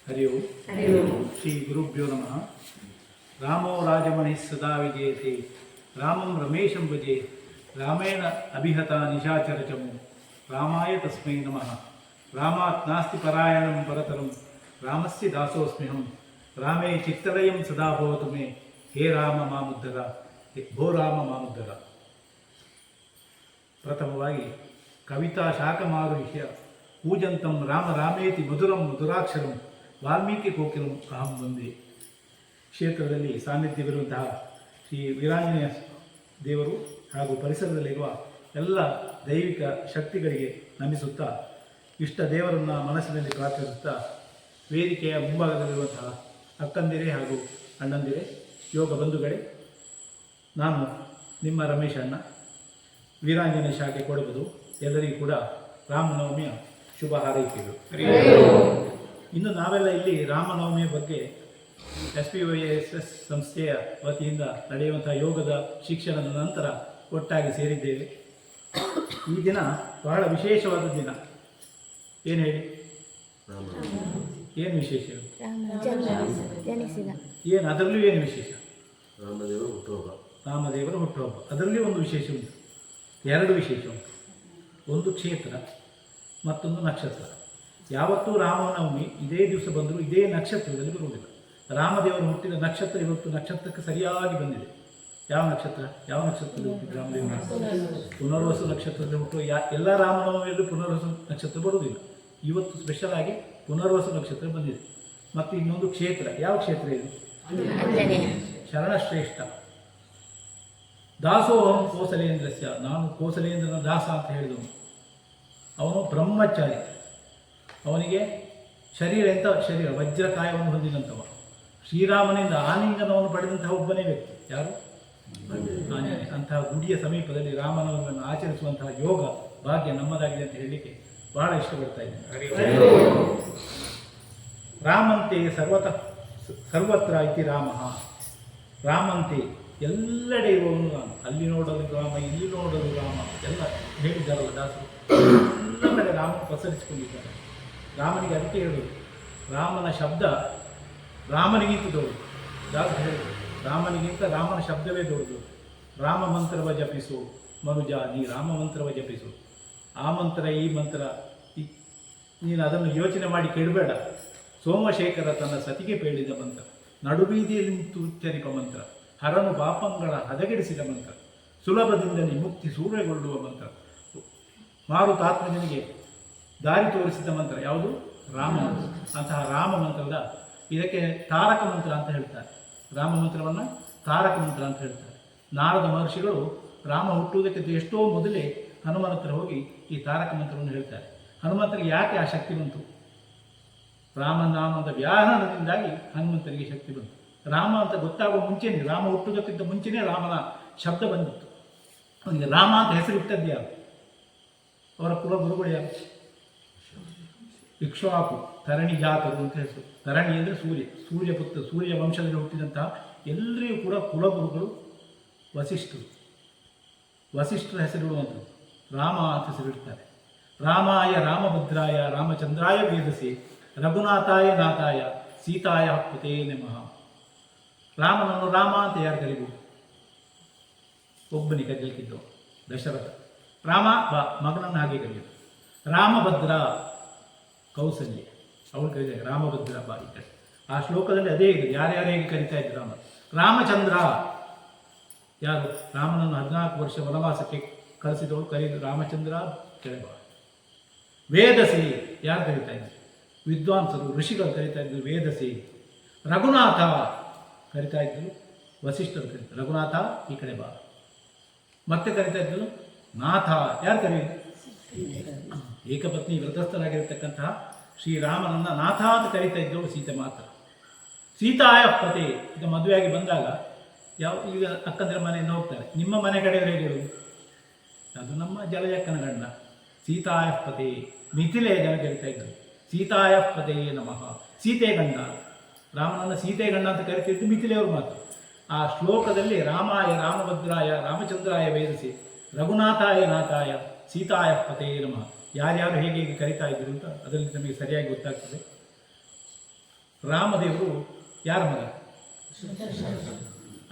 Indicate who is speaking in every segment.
Speaker 1: ಹರಿ ಓಂ. ಶ್ರೀ ಗುರುಭ್ಯೋ ನಮಃ. ರಾಮೋ ರಾಜಮಣಿಃ ಸದಾ ವಿಜಯತೆ, ರಾಮಂ ರಮೇಶಂ ಭಜೆ, ರಾಮೇಣ ಅಭಿಹತ ನಿಶಾಚರಚಮು, ರಾಮಾಯ ತಸ್ಮೈ ನಮಃ. ರಾಮಾತ್ ನಾಸ್ತಿ ಪರಾಯಣಂ ಪರತರಂ, ರಾಮಸ್ಯ ದಾಸೋಸ್ಮ್ಯಹಂ, ರಾಮೇ ಚಿತ್ತಲಯಂ ಸದಾ ಭವತು ಮೇ, ಹೇ ರಾಮ ಮಾಮುದ್ಧರ, ಭೋ ರಾಮ ಮಾಮುದ್ಧರ. ಪ್ರಥಮವಾಗಿ ಕವಿತಾ ಶಾಖಮಾರುಹ್ಯ ಪೂಜಂತಂ ರಾಮ ರಾಮೇತಿ ಮಧುರಂ ಮಧುರಾಕ್ಷರಂ ವಾಲ್ಮೀಕಿ ಕೋಕಿಲಂ ಅಹಂ ವಂದೇ. ಕ್ಷೇತ್ರದಲ್ಲಿ ಸಾನ್ನಿಧ್ಯವಿರುವಂತಹ ಶ್ರೀ ವೀರಾಂಜನೇಯ ದೇವರು ಹಾಗೂ ಪರಿಸರದಲ್ಲಿರುವ ಎಲ್ಲ ದೈವಿಕ ಶಕ್ತಿಗಳಿಗೆ ನಮಿಸುತ್ತಾ, ಇಷ್ಟ ದೇವರನ್ನು ಮನಸ್ಸಿನಲ್ಲಿ ಪ್ರಾರ್ಥಿಸುತ್ತಾ, ವೇದಿಕೆಯ ಮುಂಭಾಗದಲ್ಲಿರುವಂತಹ ಅಕ್ಕಂದಿರೇ ಹಾಗೂ ಅಣ್ಣಂದಿರೇ, ಯೋಗ ಬಂಧುಗಳೇ, ನಾನು ನಿಮ್ಮ ರಮೇಶ್ ಅಣ್ಣ, ವೀರಾಂಜನೇಯ ಶಾಖೆ ಕೊಡಬಹುದು. ಎಲ್ಲರಿಗೂ ಕೂಡ ರಾಮನವಮಿಯ ಶುಭ ಹಾರೈಕೆಗಳು. ಇನ್ನು ನಾವೆಲ್ಲ ಇಲ್ಲಿ ರಾಮನವಮಿಯ ಬಗ್ಗೆ SPYSS ಸಂಸ್ಥೆಯ ವತಿಯಿಂದ ನಡೆಯುವಂತಹ ಯೋಗದ ಶಿಕ್ಷಣದ ನಂತರ ಒಟ್ಟಾಗಿ ಸೇರಿದ್ದೇವೆ. ಈ ದಿನ ಬಹಳ ವಿಶೇಷವಾದ ದಿನ. ಏನು ಹೇಳಿ, ಏನು ವಿಶೇಷ? ಏನು ಅದರಲ್ಲೂ ಏನು ವಿಶೇಷ? ರಾಮದೇವರ ಹುಟ್ಟುಹಬ್ಬ. ಅದರಲ್ಲಿ ಒಂದು ವಿಶೇಷ ಉಂಟು, ಎರಡು ವಿಶೇಷ ಉಂಟು. ಒಂದು ಕ್ಷೇತ್ರ, ಮತ್ತೊಂದು ನಕ್ಷತ್ರ. ಯಾವತ್ತೂ ರಾಮನವಮಿ ಇದೇ ದಿವಸ ಬಂದರೂ ಇದೇ ನಕ್ಷತ್ರದಲ್ಲಿ ಬರುವುದಿಲ್ಲ. ರಾಮದೇವರು ಹುಟ್ಟಿದ ನಕ್ಷತ್ರ ಇವತ್ತು ನಕ್ಷತ್ರಕ್ಕೆ ಸರಿಯಾಗಿ ಬಂದಿದೆ. ಯಾವ ನಕ್ಷತ್ರ? ಯಾವ ನಕ್ಷತ್ರದಲ್ಲಿ ಹುಟ್ಟಿದ ರಾಮದೇವರು? ಪುನರ್ವಸು ನಕ್ಷತ್ರದಲ್ಲಿ ಹುಟ್ಟುವ ಎಲ್ಲ ರಾಮನವಮಿಯಲ್ಲೂ ಪುನರ್ವಸು ನಕ್ಷತ್ರ ಬರುವುದಿಲ್ಲ. ಇವತ್ತು ಸ್ಪೆಷಲ್ ಆಗಿ ಪುನರ್ವಸು ನಕ್ಷತ್ರ ಬಂದಿದೆ. ಮತ್ತು ಇನ್ನೊಂದು ಕ್ಷೇತ್ರ. ಯಾವ ಕ್ಷೇತ್ರ ಇದು? ಶರಣಶ್ರೇಷ್ಠ. ದಾಸೋಹಂ ಕೋಸಲೇಂದ್ರಸ್ಯ, ನಾನು ಕೋಸಲೇಂದ್ರನ ದಾಸ ಅಂತ ಹೇಳಿದವನು. ಅವನು ಬ್ರಹ್ಮಚಾರಿ. ಅವನಿಗೆ ಶರೀರ ಎಂಥ ಶರೀರ? ವಜ್ರಕಾಯವನ್ನು ಹೊಂದಿದಂಥವ. ಶ್ರೀರಾಮನಿಂದ ಆಲಿಂಗನವನ್ನು ಪಡೆದಂತಹ ಒಬ್ಬನೇ ವ್ಯಕ್ತಿ. ಯಾರು? ಆಂಜನೇಯ. ಅಂತಹ ಗುಡಿಯ ಸಮೀಪದಲ್ಲಿ ರಾಮನವರನ್ನು ಆಚರಿಸುವಂತಹ ಯೋಗ ಭಾಗ್ಯ ನಮ್ಮದಾಗಿದೆ ಅಂತ ಹೇಳಲಿಕ್ಕೆ ಬಹಳ ಇಷ್ಟಪಡ್ತಾ ಇದ್ದೇನೆ. ರಾಮಂತೆ ಸರ್ವತ್ರ ಇತಿ ರಾಮ. ರಾಮಂತೆ ಎಲ್ಲೆಡೆ ಇರುವವನು ರಾಮ. ಅಲ್ಲಿ ನೋಡಲು ರಾಮ, ಇಲ್ಲಿ ನೋಡಲು ರಾಮ, ಎಲ್ಲ ಹೇಳಿದ್ದಾರಲ್ಲ ದಾಸರು. ಎಲ್ಲ ಕಡೆ ರಾಮ ಪಸರಿಸಿಕೊಂಡಿದ್ದಾರೆ. ರಾಮನಿಗೆ ಅದಕ್ಕೆ ಹೇಳುವುದು, ರಾಮನ ಶಬ್ದ ರಾಮನಿಗಿಂತ ದೊಡ್ಡದು. ದಾಸರು ಹೇಳಿದರು, ರಾಮನಿಗಿಂತ ರಾಮನ ಶಬ್ದವೇ ದೊಡ್ಡದು. ರಾಮ ಮಂತ್ರವ ಜಪಿಸು ಮನುಜ, ನೀ ರಾಮ ಮಂತ್ರವ ಜಪಿಸು. ಆ ಮಂತ್ರ ಈ ಮಂತ್ರ ನೀನು ಅದನ್ನು ಯೋಚನೆ ಮಾಡಿ ಕೆಡಬೇಡ. ಸೋಮಶೇಖರ ತನ್ನ ಸತಿಗೆ ಬೇಡಿದ ಮಂತ್ರ, ನಡುಬೀದಿಯಲ್ಲಿ ನಿಂತು ಉಚ್ಚರಿಪ ಮಂತ್ರ, ಹರನು ಪಾಪಂಗಳ ಹದಗೆಡಿಸಿದ ಮಂತ್ರ, ಸುಲಭದಿಂದಲೇ ಮುಕ್ತಿ ಸೂರ್ಯಗೊಳ್ಳುವ ಮಂತ್ರ, ಮಾರುತಾತ್ಮನಿಗೆ ದಾರಿ ತೋರಿಸಿದ ಮಂತ್ರ ಯಾವುದು? ರಾಮ ಮಂತ್ರ. ಅಂತಹ ರಾಮ ಮಂತ್ರದ ಇದಕ್ಕೆ ತಾರಕ ಮಂತ್ರ ಅಂತ ಹೇಳ್ತಾರೆ. ರಾಮ ಮಂತ್ರವನ್ನು ತಾರಕ ಮಂತ್ರ ಅಂತ ಹೇಳ್ತಾರೆ. ನಾರದ ಮಹರ್ಷಿಗಳು ರಾಮ ಹುಟ್ಟುವುದಕ್ಕೆ ಎಷ್ಟೋ ಮೊದಲೇ ಹನುಮನ ಹತ್ರ ಹೋಗಿ ಈ ತಾರಕ ಮಂತ್ರವನ್ನು ಹೇಳ್ತಾರೆ. ಹನುಮಂತರಿಗೆ ಯಾಕೆ ಆ ಶಕ್ತಿ ಬಂತು? ರಾಮನಾಮದ ವ್ಯಾಹರಣದಿಂದಾಗಿ ಹನುಮಂತರಿಗೆ ಶಕ್ತಿ ಬಂತು. ರಾಮ ಅಂತ ಗೊತ್ತಾಗುವ ಮುಂಚೆನೇ, ರಾಮ ಹುಟ್ಟುವುದಕ್ಕಿಂತ ಮುಂಚೆನೇ ರಾಮನ ಶಬ್ದ ಬಂದಿತ್ತು. ಅವನಿಗೆ ರಾಮ ಅಂತ ಹೆಸರಿಟ್ಟದ್ದು ಯಾರು? ಅವರ ಕುಲಗುರುಗಳು ಯಾರು? ಇಕ್ಷ್ವಾಕು, ತರಣಿ ಜಾತರು ಅಂತ ಹೆಸರು. ತರಣಿ ಅಂದರೆ ಸೂರ್ಯ, ಸೂರ್ಯಪುತ್ರ, ಸೂರ್ಯ ವಂಶದಲ್ಲಿ ಹುಟ್ಟಿದಂತಹ ಎಲ್ಲರಿಗೂ ಕೂಡ ಕುಲಗುರುಗಳು ವಸಿಷ್ಠರು. ವಸಿಷ್ಠರ ಹೆಸರಿಡುವಂಥದ್ದು ರಾಮ ಅಂತ ಹೆಸರಿಡ್ತಾರೆ. ರಾಮಾಯ ರಾಮಭದ್ರಾಯ ರಾಮಚಂದ್ರಾಯ ವೇದಸಿ, ರಘುನಾಥಾಯ ನಾಥಾಯ ಸೀತಾಯ ಪತೇ ನಮಃ. ರಾಮನನ್ನು ರಾಮ ಅಂತ ಯಾರು ಕರೀಬೋದು? ಒಬ್ಬನಿಗೆ ಕರೀಲಿಕ್ಕಿದ್ದವು, ದಶರಥ. ರಾಮ ಬಾ, ಮಗನನ್ನು ಹಾಗೆ ಕರೆಯೋದು. ರಾಮಭದ್ರ, ಕೌಸಲ್ಯ, ಅವಳು ಕರೀತಾರೆ ರಾಮಭದ್ರ ಬಾ ಈ ಕಡೆ. ಆ ಶ್ಲೋಕದಲ್ಲಿ ಅದೇ ಇದೆ, ಯಾರ್ಯಾರು ಹೇಗೆ ಕರೀತಾ ಇದ್ರು ರಾಮ. ರಾಮಚಂದ್ರ ಯಾರು? ರಾಮನನ್ನು 14 ವರ್ಷ ವನವಾಸಕ್ಕೆ ಕಳಿಸಿದವಳು ಕರೀದು ರಾಮಚಂದ್ರ ಕೆಳಬ. ವೇದಸಿ ಯಾರು ಕರೀತಾ ಇದ್ರು? ವಿದ್ವಾಂಸರು, ಋಷಿಗಳು ಕರೀತಾ ಇದ್ರು ವೇದಸಿ. ರಘುನಾಥ ಕರಿತಾ ಇದ್ದರು, ವಸಿಷ್ಠರು ಕರೀತಾರೆ ರಘುನಾಥ ಈ ಕಡೆ ಬಾ. ಮತ್ತೆ ಕರಿತಾ ಇದ್ದರು ನಾಥ, ಯಾರು ಕರೆಯುವುದು? ಏಕಪತ್ನಿ ವ್ರತಸ್ಥರಾಗಿರ್ತಕ್ಕಂತಹ ಶ್ರೀರಾಮನನ್ನು ನಾಥ ಅಂತ ಕರೀತಾ ಇದ್ದವಳು ಸೀತೆ ಮಾತ್ರ. ಸೀತಾಯ ಪತೆ, ಈಗ ಮದುವೆಯಾಗಿ ಬಂದಾಗ ಈಗ ಅಕ್ಕಂದಿರ ಮನೆಯಿಂದ ಹೋಗ್ತಾರೆ, ನಿಮ್ಮ ಮನೆ ಕಡೆಯವರು ಹೇಗೆ ಹೇಳುವುದು? ಅದು ನಮ್ಮ ಜಲಜಕ್ಕನ ಗಂಡ ಸೀತಾಯ ಪತೆ. ಮಿಥಿಲೆಯ ಜನ ಕರಿತಾ ಇದ್ದರು ಸೀತಾಯ ಪತೆ ನಮಃ. ಸೀತೆ ಗಂಡ, ರಾಮನನ್ನು ಸೀತೆ ಗಂಡ ಅಂತ ಕರಿತಿದ್ದು ಮಿಥಿಲೆಯವರು ಮಾತ್ರ. ಆ ಶ್ಲೋಕದಲ್ಲಿ ರಾಮಾಯ ರಾಮಭದ್ರಾಯ ರಾಮಚಂದ್ರಾಯ ವೇದಸಿ, ರಘುನಾಥಾಯ ನಾಥಾಯ ಸೀತಾಯ ಪತೇ ನಮಃ ಯಾರ್ಯಾರು ಹೇಗೆ ಕರಿತಾ ಇದ್ರು ಅಂತ ಅದರಲ್ಲಿ ನಮಗೆ ಸರಿಯಾಗಿ ಗೊತ್ತಾಗ್ತದೆ. ರಾಮದೇವರು ಯಾರ ಮಗ?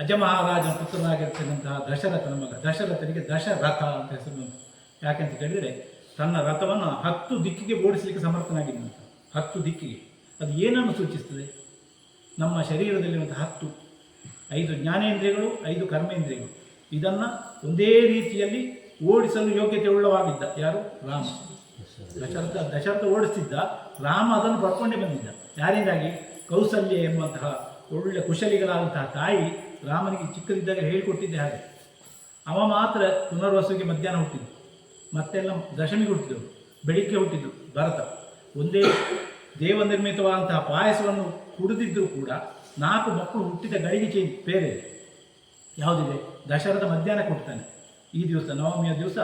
Speaker 1: ಅಜಮಹಾರಾಜನ ಪುತ್ರನಾಗಿರ್ತಕ್ಕಂತಹ ದಶರಥನ ಮಗ. ದಶರಥನಿಗೆ ದಶರಥ ಅಂತ ಹೆಸರು ಬಂತು. ಯಾಕೆಂತ ಕೇಳಿದರೆ ತನ್ನ ರಥವನ್ನು 10 ದಿಕ್ಕಿಗೆ ಓಡಿಸಲಿಕ್ಕೆ ಸಮರ್ಥನಾಗಿದ್ದಂತ. 10 ದಿಕ್ಕಿಗೆ. ಅದು ಏನನ್ನು ಸೂಚಿಸ್ತದೆ? ನಮ್ಮ ಶರೀರದಲ್ಲಿರುವಂತಹ 5 ಜ್ಞಾನೇಂದ್ರಿಯಗಳು, 5 ಕರ್ಮೇಂದ್ರಿಯಗಳು. ಇದನ್ನು ಒಂದೇ ರೀತಿಯಲ್ಲಿ ಓಡಿಸಲು ಯೋಗ್ಯತೆ ಉಳ್ಳವಾಗಿದ್ದ ಯಾರು? ರಾಮ. ದಶರಥ ಓಡಿಸ್ತಿದ್ದ, ರಾಮ ಅದನ್ನು ಪಡ್ಕೊಂಡೇ ಬಂದಿದ್ದ. ಯಾರಿಂದಾಗಿ? ಕೌಸಲ್ಯ ಎಂಬಂತಹ ಒಳ್ಳೆ ಕುಶಲಿಗಳಾದಂತಹ ತಾಯಿ ರಾಮನಿಗೆ ಚಿಕ್ಕದಿದ್ದಾಗ ಹೇಳಿಕೊಟ್ಟಿದ್ದೆ ಹಾಗೆ. ಅವ ಮಾತ್ರ ಪುನರ್ವಸುವಿಗೆ ಮಧ್ಯಾಹ್ನ ಹುಟ್ಟಿದ್ದು, ಮತ್ತೆಲ್ಲ ದಶಮಿಗೆ ಹುಟ್ಟಿದವರು, ಬೆಳಿಗ್ಗೆ ಹುಟ್ಟಿದ್ದು ಭರತ. ಒಂದೇ ದೇವ ನಿರ್ಮಿತವಾದಂತಹ ಪಾಯಸವನ್ನು ಕುಡಿದಿದ್ದರೂ ಕೂಡ 4 ಮಕ್ಕಳು ಹುಟ್ಟಿದ ಗಳಿಗೆ ಚೇಂಜ್ ಬೇರೆ ಇದೆ. ಯಾವುದಿದೆ? ದಶರಥ ಮಧ್ಯಾಹ್ನಕ್ಕೆ ಹುಟ್ಟುತ್ತಾನೆ. ಈ ದಿವಸ ನವಮಿಯ ದಿವಸ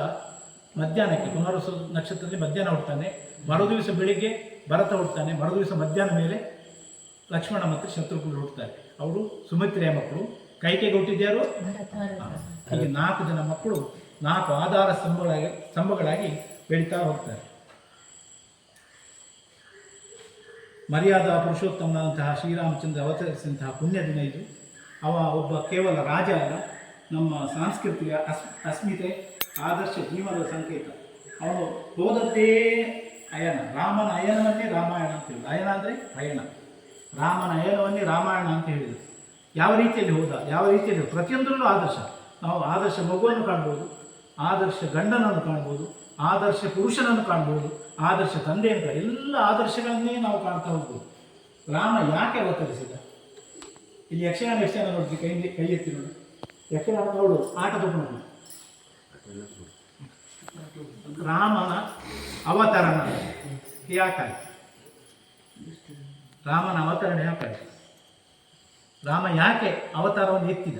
Speaker 1: ಮಧ್ಯಾಹ್ನಕ್ಕೆ, ಪುನರ್ವಸು ನಕ್ಷತ್ರದಲ್ಲಿ ಮಧ್ಯಾಹ್ನ ಹುಟ್ಟುತ್ತಾನೆ. ಮರುದಿವಸ ಬೆಳಿಗ್ಗೆ ಭರತ ಹುಟ್ಟುತ್ತಾನೆ. ಮರುದಿವಸ ಮಧ್ಯಾಹ್ನ ಮೇಲೆ ಲಕ್ಷ್ಮಣ ಮತ್ತು ಶತ್ರುಘ್ನ ಹುಟ್ಟುತ್ತಾರೆ. ಅವರು ಸುಮಿತ್ರೆಯ ಮಕ್ಕಳು. ಕೈಕೆಗೆ ಹುಟ್ಟಿದ್ಯಾರು? ಹೀಗೆ 4 ಜನ ಮಕ್ಕಳು 4 ಆಧಾರ ಸ್ತಂಭಗಳಾಗಿ ಬೆಳೀತಾ ಹೋಗ್ತಾರೆ. ಮರ್ಯಾದಾ ಪುರುಷೋತ್ತಮನಾದಂತಹ ಶ್ರೀರಾಮಚಂದ್ರ ಅವತರಿಸಿದಂತಹ ಪುಣ್ಯ ದಿನ ಇದು. ಅವ ಒಬ್ಬ ಕೇವಲ ರಾಜ ಅಲ್ಲ, ನಮ್ಮ ಸಾಂಸ್ಕೃತಿಕ ಅಸ್ಮಿತೆ, ಆದರ್ಶ ಜೀವನದ ಸಂಕೇತ. ಅವನು ಹೋದದ್ದೇ ಅಯನ. ರಾಮನ ಅಯನವನ್ನೇ ರಾಮಾಯಣ ಅಂತ ಹೇಳಿದ್ರು. ಅಯನ ಅಂದರೆ ಪಯಣ. ರಾಮನ ಅಯನವನ್ನೇ ರಾಮಾಯಣ ಅಂತ ಹೇಳಿದರು. ಯಾವ ರೀತಿಯಲ್ಲಿ ಹೋದ, ಯಾವ ರೀತಿಯಲ್ಲಿ ಪ್ರತಿಯೊಂದರಲ್ಲೂ ಆದರ್ಶ. ನಾವು ಆದರ್ಶ ಮಗುವನ್ನು ಕಾಣ್ಬೋದು, ಆದರ್ಶ ಗಂಡನನ್ನು ಕಾಣ್ಬೋದು, ಆದರ್ಶ ಪುರುಷನನ್ನು ಕಾಣ್ಬೋದು, ಆದರ್ಶ ತಂದೆಯನ್ನು ಎಲ್ಲ ಆದರ್ಶಗಳನ್ನೇ ನಾವು ಕಾಣ್ತಾ ಹೋಗ್ಬೋದು. ರಾಮ ಯಾಕೆ ಅವತರಿಸಿದ? ಇಲ್ಲಿ ಯಕ್ಷಗಾನ ನೋಡ್ತೀವಿ. ಕೈ ಎತ್ತಿ ನೋಡಿ. ಯಕ್ಷಗಾನ ನೋಡು, ಆಟ ತಗೊಂಡು. ರಾಮನ ಅವತರಣ ಯಾಕಾಯ್ತು? ರಾಮನ ಅವತರಣ ಯಾಕಾಯ್ತು? ರಾಮ ಯಾಕೆ ಅವತಾರವನ್ನು ಎತ್ತಿದ?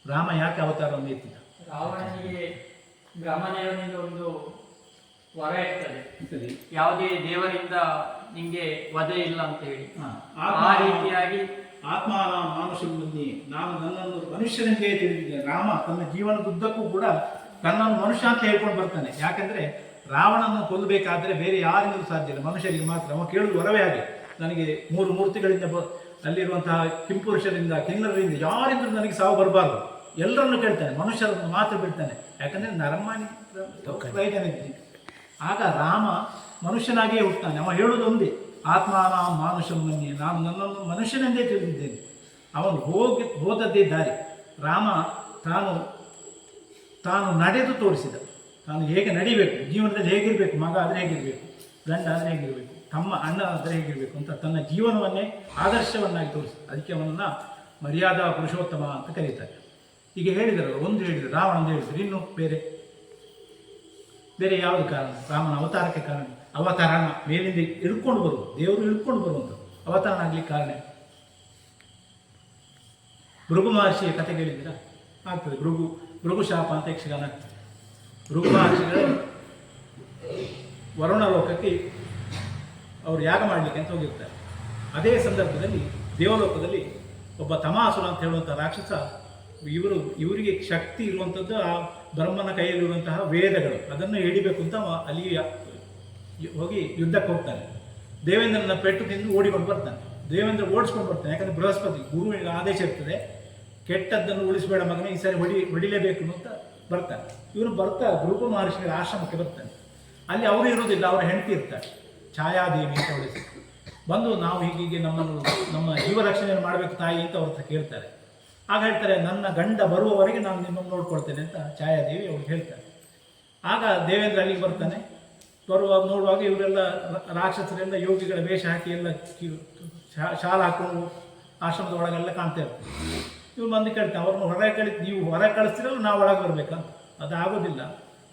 Speaker 1: ರಾಮ ಯಾಕೆ ಅವತಾರವನ್ನು ಎತ್ತಿದ?
Speaker 2: ರಾವಣನಿಗೆ ಬ್ರಹ್ಮದೇವನಿಂದ ಒಂದು ವರ ಇರ್ತದೆ, ಯಾವುದೇ ದೇವರಿಂದ ನಿಂಗೆ ವಧೆ ಇಲ್ಲ ಅಂತ ಹೇಳಿ. ಆ ರೀತಿಯಾಗಿ
Speaker 1: ಆತ್ಮಾನ ಮಾನುಷವನ್ನೇ, ನಾನು ನನ್ನನ್ನು ಮನುಷ್ಯನೆಂದೇ ತಿಳಿದಿದ್ದೇನೆ. ರಾಮ ತನ್ನ ಜೀವನದುದ್ದಕ್ಕೂ ಕೂಡ ತನ್ನನ್ನು ಮನುಷ್ಯ ಅಂತ ಹೇಳ್ಕೊಂಡು ಬರ್ತಾನೆ. ಯಾಕೆಂದ್ರೆ ರಾವಣನನ್ನು ಕೊಲ್ಲಬೇಕಾದ್ರೆ ಬೇರೆ ಯಾರಿಂದಲೂ ಸಾಧ್ಯ ಇಲ್ಲ, ಮನುಷ್ಯರಿಗೆ ಮಾತ್ರ. ಅವ ಕೇಳುವುದು ವರವೇ ಹಾಗೆ, ನನಗೆ 3 ಮೂರ್ತಿಗಳಿಂದ ಅಲ್ಲಿರುವಂತಹ ಕಿಂಪುರುಷರಿಂದ, ಕಿನ್ನರರಿಂದ ಯಾರಿಂದಲೂ ನನಗೆ ಸಾವು ಬರಬಾರ್ದು. ಎಲ್ಲರನ್ನು ಕೇಳ್ತಾನೆ, ಮನುಷ್ಯರನ್ನು ಮಾತ್ರ ಬಿಡ್ತಾನೆ. ಯಾಕಂದರೆ ನರಮಾನಿ ಪ್ರಯೋಜನ ಇದ್ದೀನಿ. ಆಗ ರಾಮ ಮನುಷ್ಯನಾಗಿಯೇ ಹುಟ್ಟುತ್ತಾನೆ. ಅವ ಹೇಳುವುದು ಒಂದೇ, ಆತ್ಮಾನ ಮಾನುಷವನ್ನೇ, ನಾನು ನನ್ನನ್ನು ಮನುಷ್ಯನೆಂದೇ ತಿಳಿದಿದ್ದೇನೆ. ಅವನು ಹೋದದ್ದೇ ದಾರಿ. ರಾಮ ತಾನು ನಡೆದು ತೋರಿಸಿದ. ತಾನು ಹೇಗೆ ನಡಿಬೇಕು, ಜೀವನದಲ್ಲಿ ಹೇಗಿರಬೇಕು, ಮಗ ಆದರೆ ಹೇಗಿರಬೇಕು, ಗಂಡ ಆದರೆ ಹೇಗಿರಬೇಕು, ತಮ್ಮ ಅಣ್ಣ ಆದರೆ ಹೇಗಿರಬೇಕು ಅಂತ ತನ್ನ ಜೀವನವನ್ನೇ ಆದರ್ಶವನ್ನಾಗಿ ತೋರಿಸಿದ. ಅದಕ್ಕೆ ಅವನನ್ನು ಮರ್ಯಾದಾ ಪುರುಷೋತ್ತಮ ಅಂತ ಕರೀತಾರೆ. ಈಗ ಹೇಳಿದರು, ಒಂದು ಹೇಳಿದರು, ರಾವಣ ಅಂತ ಹೇಳಿದರು. ಇನ್ನು ಬೇರೆ ಯಾವುದು ಕಾರಣ? ರಾಮನ ಅವತಾರಕ್ಕೆ ಕಾರಣ. ಅವತಾರಣ ಮೇಲಿಂದ ಇಳ್ಕೊಂಡು ಬರುವುದು, ದೇವರು ಇಳ್ಕೊಂಡು ಬರುವಂಥದ್ದು ಅವತಾರಣ ಆಗಲಿಕ್ಕೆ ಕಾರಣ. ಭೃಗು ಮಹರ್ಷಿಯ ಕಥೆ ಕೇಳಿದ್ದೀರಾ? ಆಗ್ತದೆ. ಭೃಗು ಶಾಪ ಅಂತ ಯಕ್ಷಗಾನ ಆಗ್ತದೆ. ಭೃಗು ಮಹರ್ಷಿಗಳು ವರುಣ ಲೋಕಕ್ಕೆ ಅವರು ಯಾಗ ಮಾಡಲಿಕ್ಕೆ ಅಂತ ಹೋಗಿರ್ತಾರೆ. ಅದೇ ಸಂದರ್ಭದಲ್ಲಿ ದೇವಲೋಕದಲ್ಲಿ ಒಬ್ಬ ತಮಾಸುರ ಅಂತ ಹೇಳುವಂಥ ರಾಕ್ಷಸ, ಇವರಿಗೆ ಶಕ್ತಿ ಇರುವಂಥದ್ದು ಆ ಬ್ರಹ್ಮನ ಕೈಯಲ್ಲಿರುವಂತಹ ವೇದಗಳು, ಅದನ್ನು ಹಿಡಿಬೇಕು ಅಂತ ಅಲ್ಲಿ ಹೋಗಿ ಯುದ್ಧಕ್ಕೆ ಹೋಗ್ತಾನೆ. ದೇವೇಂದ್ರನ ಪೆಟ್ಟು ತಿಂದು ಓಡಿಕೊಂಡು ಬರ್ತಾನೆ. ದೇವೇಂದ್ರ ಓಡಿಸ್ಕೊಂಡು ಬರ್ತಾನೆ. ಯಾಕಂದರೆ ಬೃಹಸ್ಪತಿ ಗುರುವಿನ ಆದೇಶ ಇರ್ತದೆ, ಕೆಟ್ಟದ್ದನ್ನು ಉಳಿಸಬೇಡ ಮಗನೇ, ಈ ಸಾರಿ ಹೊಡಿಲೇಬೇಕು ಅಂತ ಬರ್ತಾನೆ. ಇವನು ಭೃಗು ಮಹರ್ಷಿಗಳ ಆಶ್ರಮಕ್ಕೆ ಬರ್ತಾನೆ. ಅಲ್ಲಿ ಅವರು ಇರೋದಿಲ್ಲ, ಅವರ ಹೆಂಡತಿ ಇರ್ತಾರೆ, ಛಾಯಾದೇವಿ ಅಂತ ಅವಳಿಸಿ. ಬಂದು ನಾವು ಹೀಗೆ ನಮ್ಮ ಜೀವ ರಕ್ಷಣೆಯನ್ನು ಮಾಡಬೇಕು ತಾಯಿ ಅಂತ ಅವ್ರ ಹತ್ರ ಕೇಳ್ತಾರೆ. ಆಗ ಹೇಳ್ತಾರೆ, ನನ್ನ ಗಂಡ ಬರುವವರೆಗೆ ನಾನು ನಿಮ್ಮನ್ನು ನೋಡ್ಕೊಳ್ತೇನೆ ಅಂತ ಛಾಯಾದೇವಿ ಅವ್ರಿಗೆ ಹೇಳ್ತಾರೆ. ಆಗ ದೇವೇಂದ್ರ ಅಲ್ಲಿಗೆ ಬರ್ತಾನೆ. ನೋಡುವಾಗ ಇವರೆಲ್ಲ ರಾಕ್ಷಸರೆಲ್ಲ ಯೋಗಿಗಳ ವೇಷ ಹಾಕಿ ಎಲ್ಲ ಶಾಲ ಹಾಕೊಂಡು ಆಶ್ರಮದ ಒಳಗೆಲ್ಲ ಕಾಣ್ತಾ ಇರ್ತಾರೆ. ಇವ್ರು ಬಂದು ಕೇಳ್ತಾರೆ, ಅವ್ರನ್ನ ಹೊರಗೆ ನೀವು ಹೊರಗೆ ಕಳಿಸ್ತಿರಲ್ಲ, ನಾವು ಒಳಗೆ ಬರ್ಬೇಕಂತ. ಅದು ಆಗೋದಿಲ್ಲ,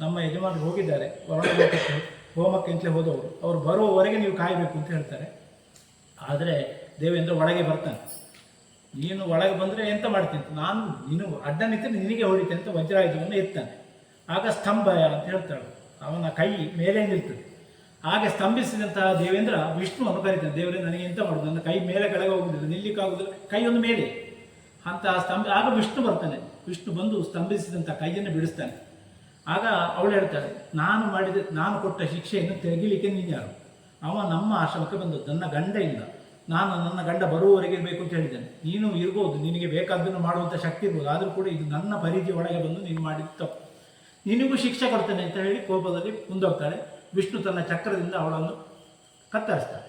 Speaker 1: ನಮ್ಮ ಯಜಮಾನರು ಹೋಗಿದ್ದಾರೆ ಹೊರಗೆ ಹೋಮಕ್ಕೆ ಅಂತಲೇ ಹೋದವರು, ಅವ್ರು ಬರುವವರೆಗೆ ನೀವು ಕಾಯಬೇಕು ಅಂತ ಹೇಳ್ತಾರೆ. ಆದರೆ ದೇವೇಂದ್ರ ಒಳಗೆ ಬರ್ತಾನೆ. ನೀನು ಒಳಗೆ ಬಂದರೆ ಎಂತ ಮಾಡ್ತೀನಿ, ನೀನು ಅಡ್ಡ ನಿಂತು ನಿನಗೆ ಹೊಡಿತೆ ಅಂತ ವಜ್ರಾಯುಧವನ್ನು ಎತ್ತಾನೆ. ಆಗ ಸ್ತಂಭಯ ಅಂತ ಹೇಳ್ತಾಳೆ, ಅವನ ಕೈ ಮೇಲೆ ನಿಲ್ತದೆ. ಹಾಗೆ ಸ್ತಂಭಿಸಿದಂತಹ ದೇವೇಂದ್ರ ವಿಷ್ಣುವನ್ನು ಕರೀತಾನೆ. ದೇವರೇ ನನಗೆ ಎಂತ ಮಾಡೋದು, ನನ್ನ ಕೈ ಮೇಲೆ ಕೆಳಗೆ ಹೋಗುವುದಿಲ್ಲ, ನಿಲ್ಲಿಕ್ಕಾಗುವುದಿಲ್ಲ, ಕೈಯೊಂದು ಮೇಲೆ ಅಂತಹ ಆಗ ವಿಷ್ಣು ಬರ್ತಾನೆ. ವಿಷ್ಣು ಬಂದು ಸ್ತಂಭಿಸಿದಂಥ ಕೈಯನ್ನು ಬಿಡಿಸ್ತಾನೆ. ಆಗ ಅವಳು ಹೇಳ್ತಾಳೆ, ನಾನು ಕೊಟ್ಟ ಶಿಕ್ಷೆಯನ್ನು ತೆಗಿಲಿಕ್ಕೆ ನೀನು ಯಾರು? ಅವ ನಮ್ಮ ಆಶ್ರಮಕ್ಕೆ ಬಂದದ್ದು, ನನ್ನ ಗಂಡ ಇಲ್ಲ, ನಾನು ನನ್ನ ಗಂಡ ಬರುವವರೆಗೆ ಇರಬೇಕು ಅಂತ ಹೇಳಿದ್ದೇನೆ. ನೀನು ಇರ್ಬೋದು, ನಿನಗೆ ಬೇಕಾದ್ದನ್ನು ಮಾಡುವಂಥ ಶಕ್ತಿ ಇರ್ಬೋದು, ಆದರೂ ಕೂಡ ಇದು ನನ್ನ ಪರಿಧಿ ಒಳಗೆ ಬಂದು ನೀನು ಮಾಡಿದ ತಪ್ಪು, ನಿನಗೂ ಶಿಕ್ಷೆ ಕೊಡ್ತೇನೆ ಅಂತ ಹೇಳಿ ಕೋಪದಲ್ಲಿ ಮುಂದೋಗ್ತಾಳೆ. ವಿಷ್ಣು ತನ್ನ ಚಕ್ರದಿಂದ ಅವಳನ್ನು ಕತ್ತರಿಸ್ತಾಳೆ.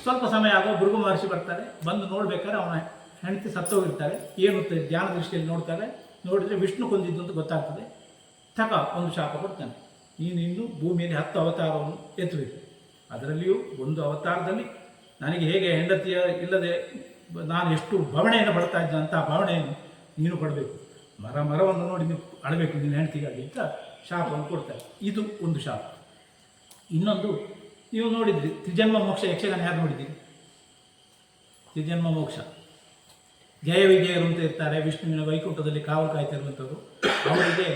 Speaker 1: ಸ್ವಲ್ಪ ಸಮಯ ಆಗೋ ಭೃಗು ಮಹರ್ಷಿ ಬರ್ತಾರೆ. ಬಂದು ನೋಡ್ಬೇಕಾದ್ರೆ ಅವನ ಹೆಂಡತಿ ಸತ್ತೋಗಿರ್ತಾರೆ. ಏನು ಧ್ಯಾನ ದೃಷ್ಟಿಯಲ್ಲಿ ನೋಡ್ತಾರೆ. ನೋಡಿದರೆ ವಿಷ್ಣು ಕೊಂದಿದ್ದು ಅಂತ ಗೊತ್ತಾಗ್ತದೆ. ಒಂದು ಶಾಪ ಕೊಡ್ತಾನೆ, ನೀನು ಇನ್ನು ಭೂಮಿಯಲ್ಲಿ 10 ಅವತಾರವನ್ನು ಎತ್ತಬೇಕು. ಅದರಲ್ಲಿಯೂ ಒಂದು ಅವತಾರದಲ್ಲಿ ನನಗೆ ಹೇಗೆ ಹೆಂಡತಿಯ ಇಲ್ಲದೆ ನಾನು ಎಷ್ಟು ಭವಣೆಯನ್ನು ಪಡ್ತಾ ಇದ್ದ ಅಂತ ಭವಣೆಯನ್ನು ನೀನು ಪಡಬೇಕು. ಮರವನ್ನು ನೋಡಿ ನೀವು ಅಳಬೇಕು ನಿನ್ನ ಹೆಂಡತಿಗಾಗಿ ಅಂತ ಶಾಪವನ್ನು ಕೊಡ್ತಾರೆ. ಇದು ಒಂದು ಶಾಪ. ಇನ್ನೊಂದು ನೀವು ನೋಡಿದ್ರಿ, ತ್ರಿಜನ್ಮ ಮೋಕ್ಷ ಯಕ್ಷಗಾನ ಯಾರು ನೋಡಿದ್ದೀರಿ? ತ್ರಿಜನ್ಮ ಮೋಕ್ಷ ಜಯ ವಿಜಯರು ಅಂತ ಇರ್ತಾರೆ. ವಿಷ್ಣುವಿನ ವೈಕುಂಠದಲ್ಲಿ ಕಾವಲು ಕಾಯ್ತಿರುವಂಥವ್ರು. ಅವರಿಗೆ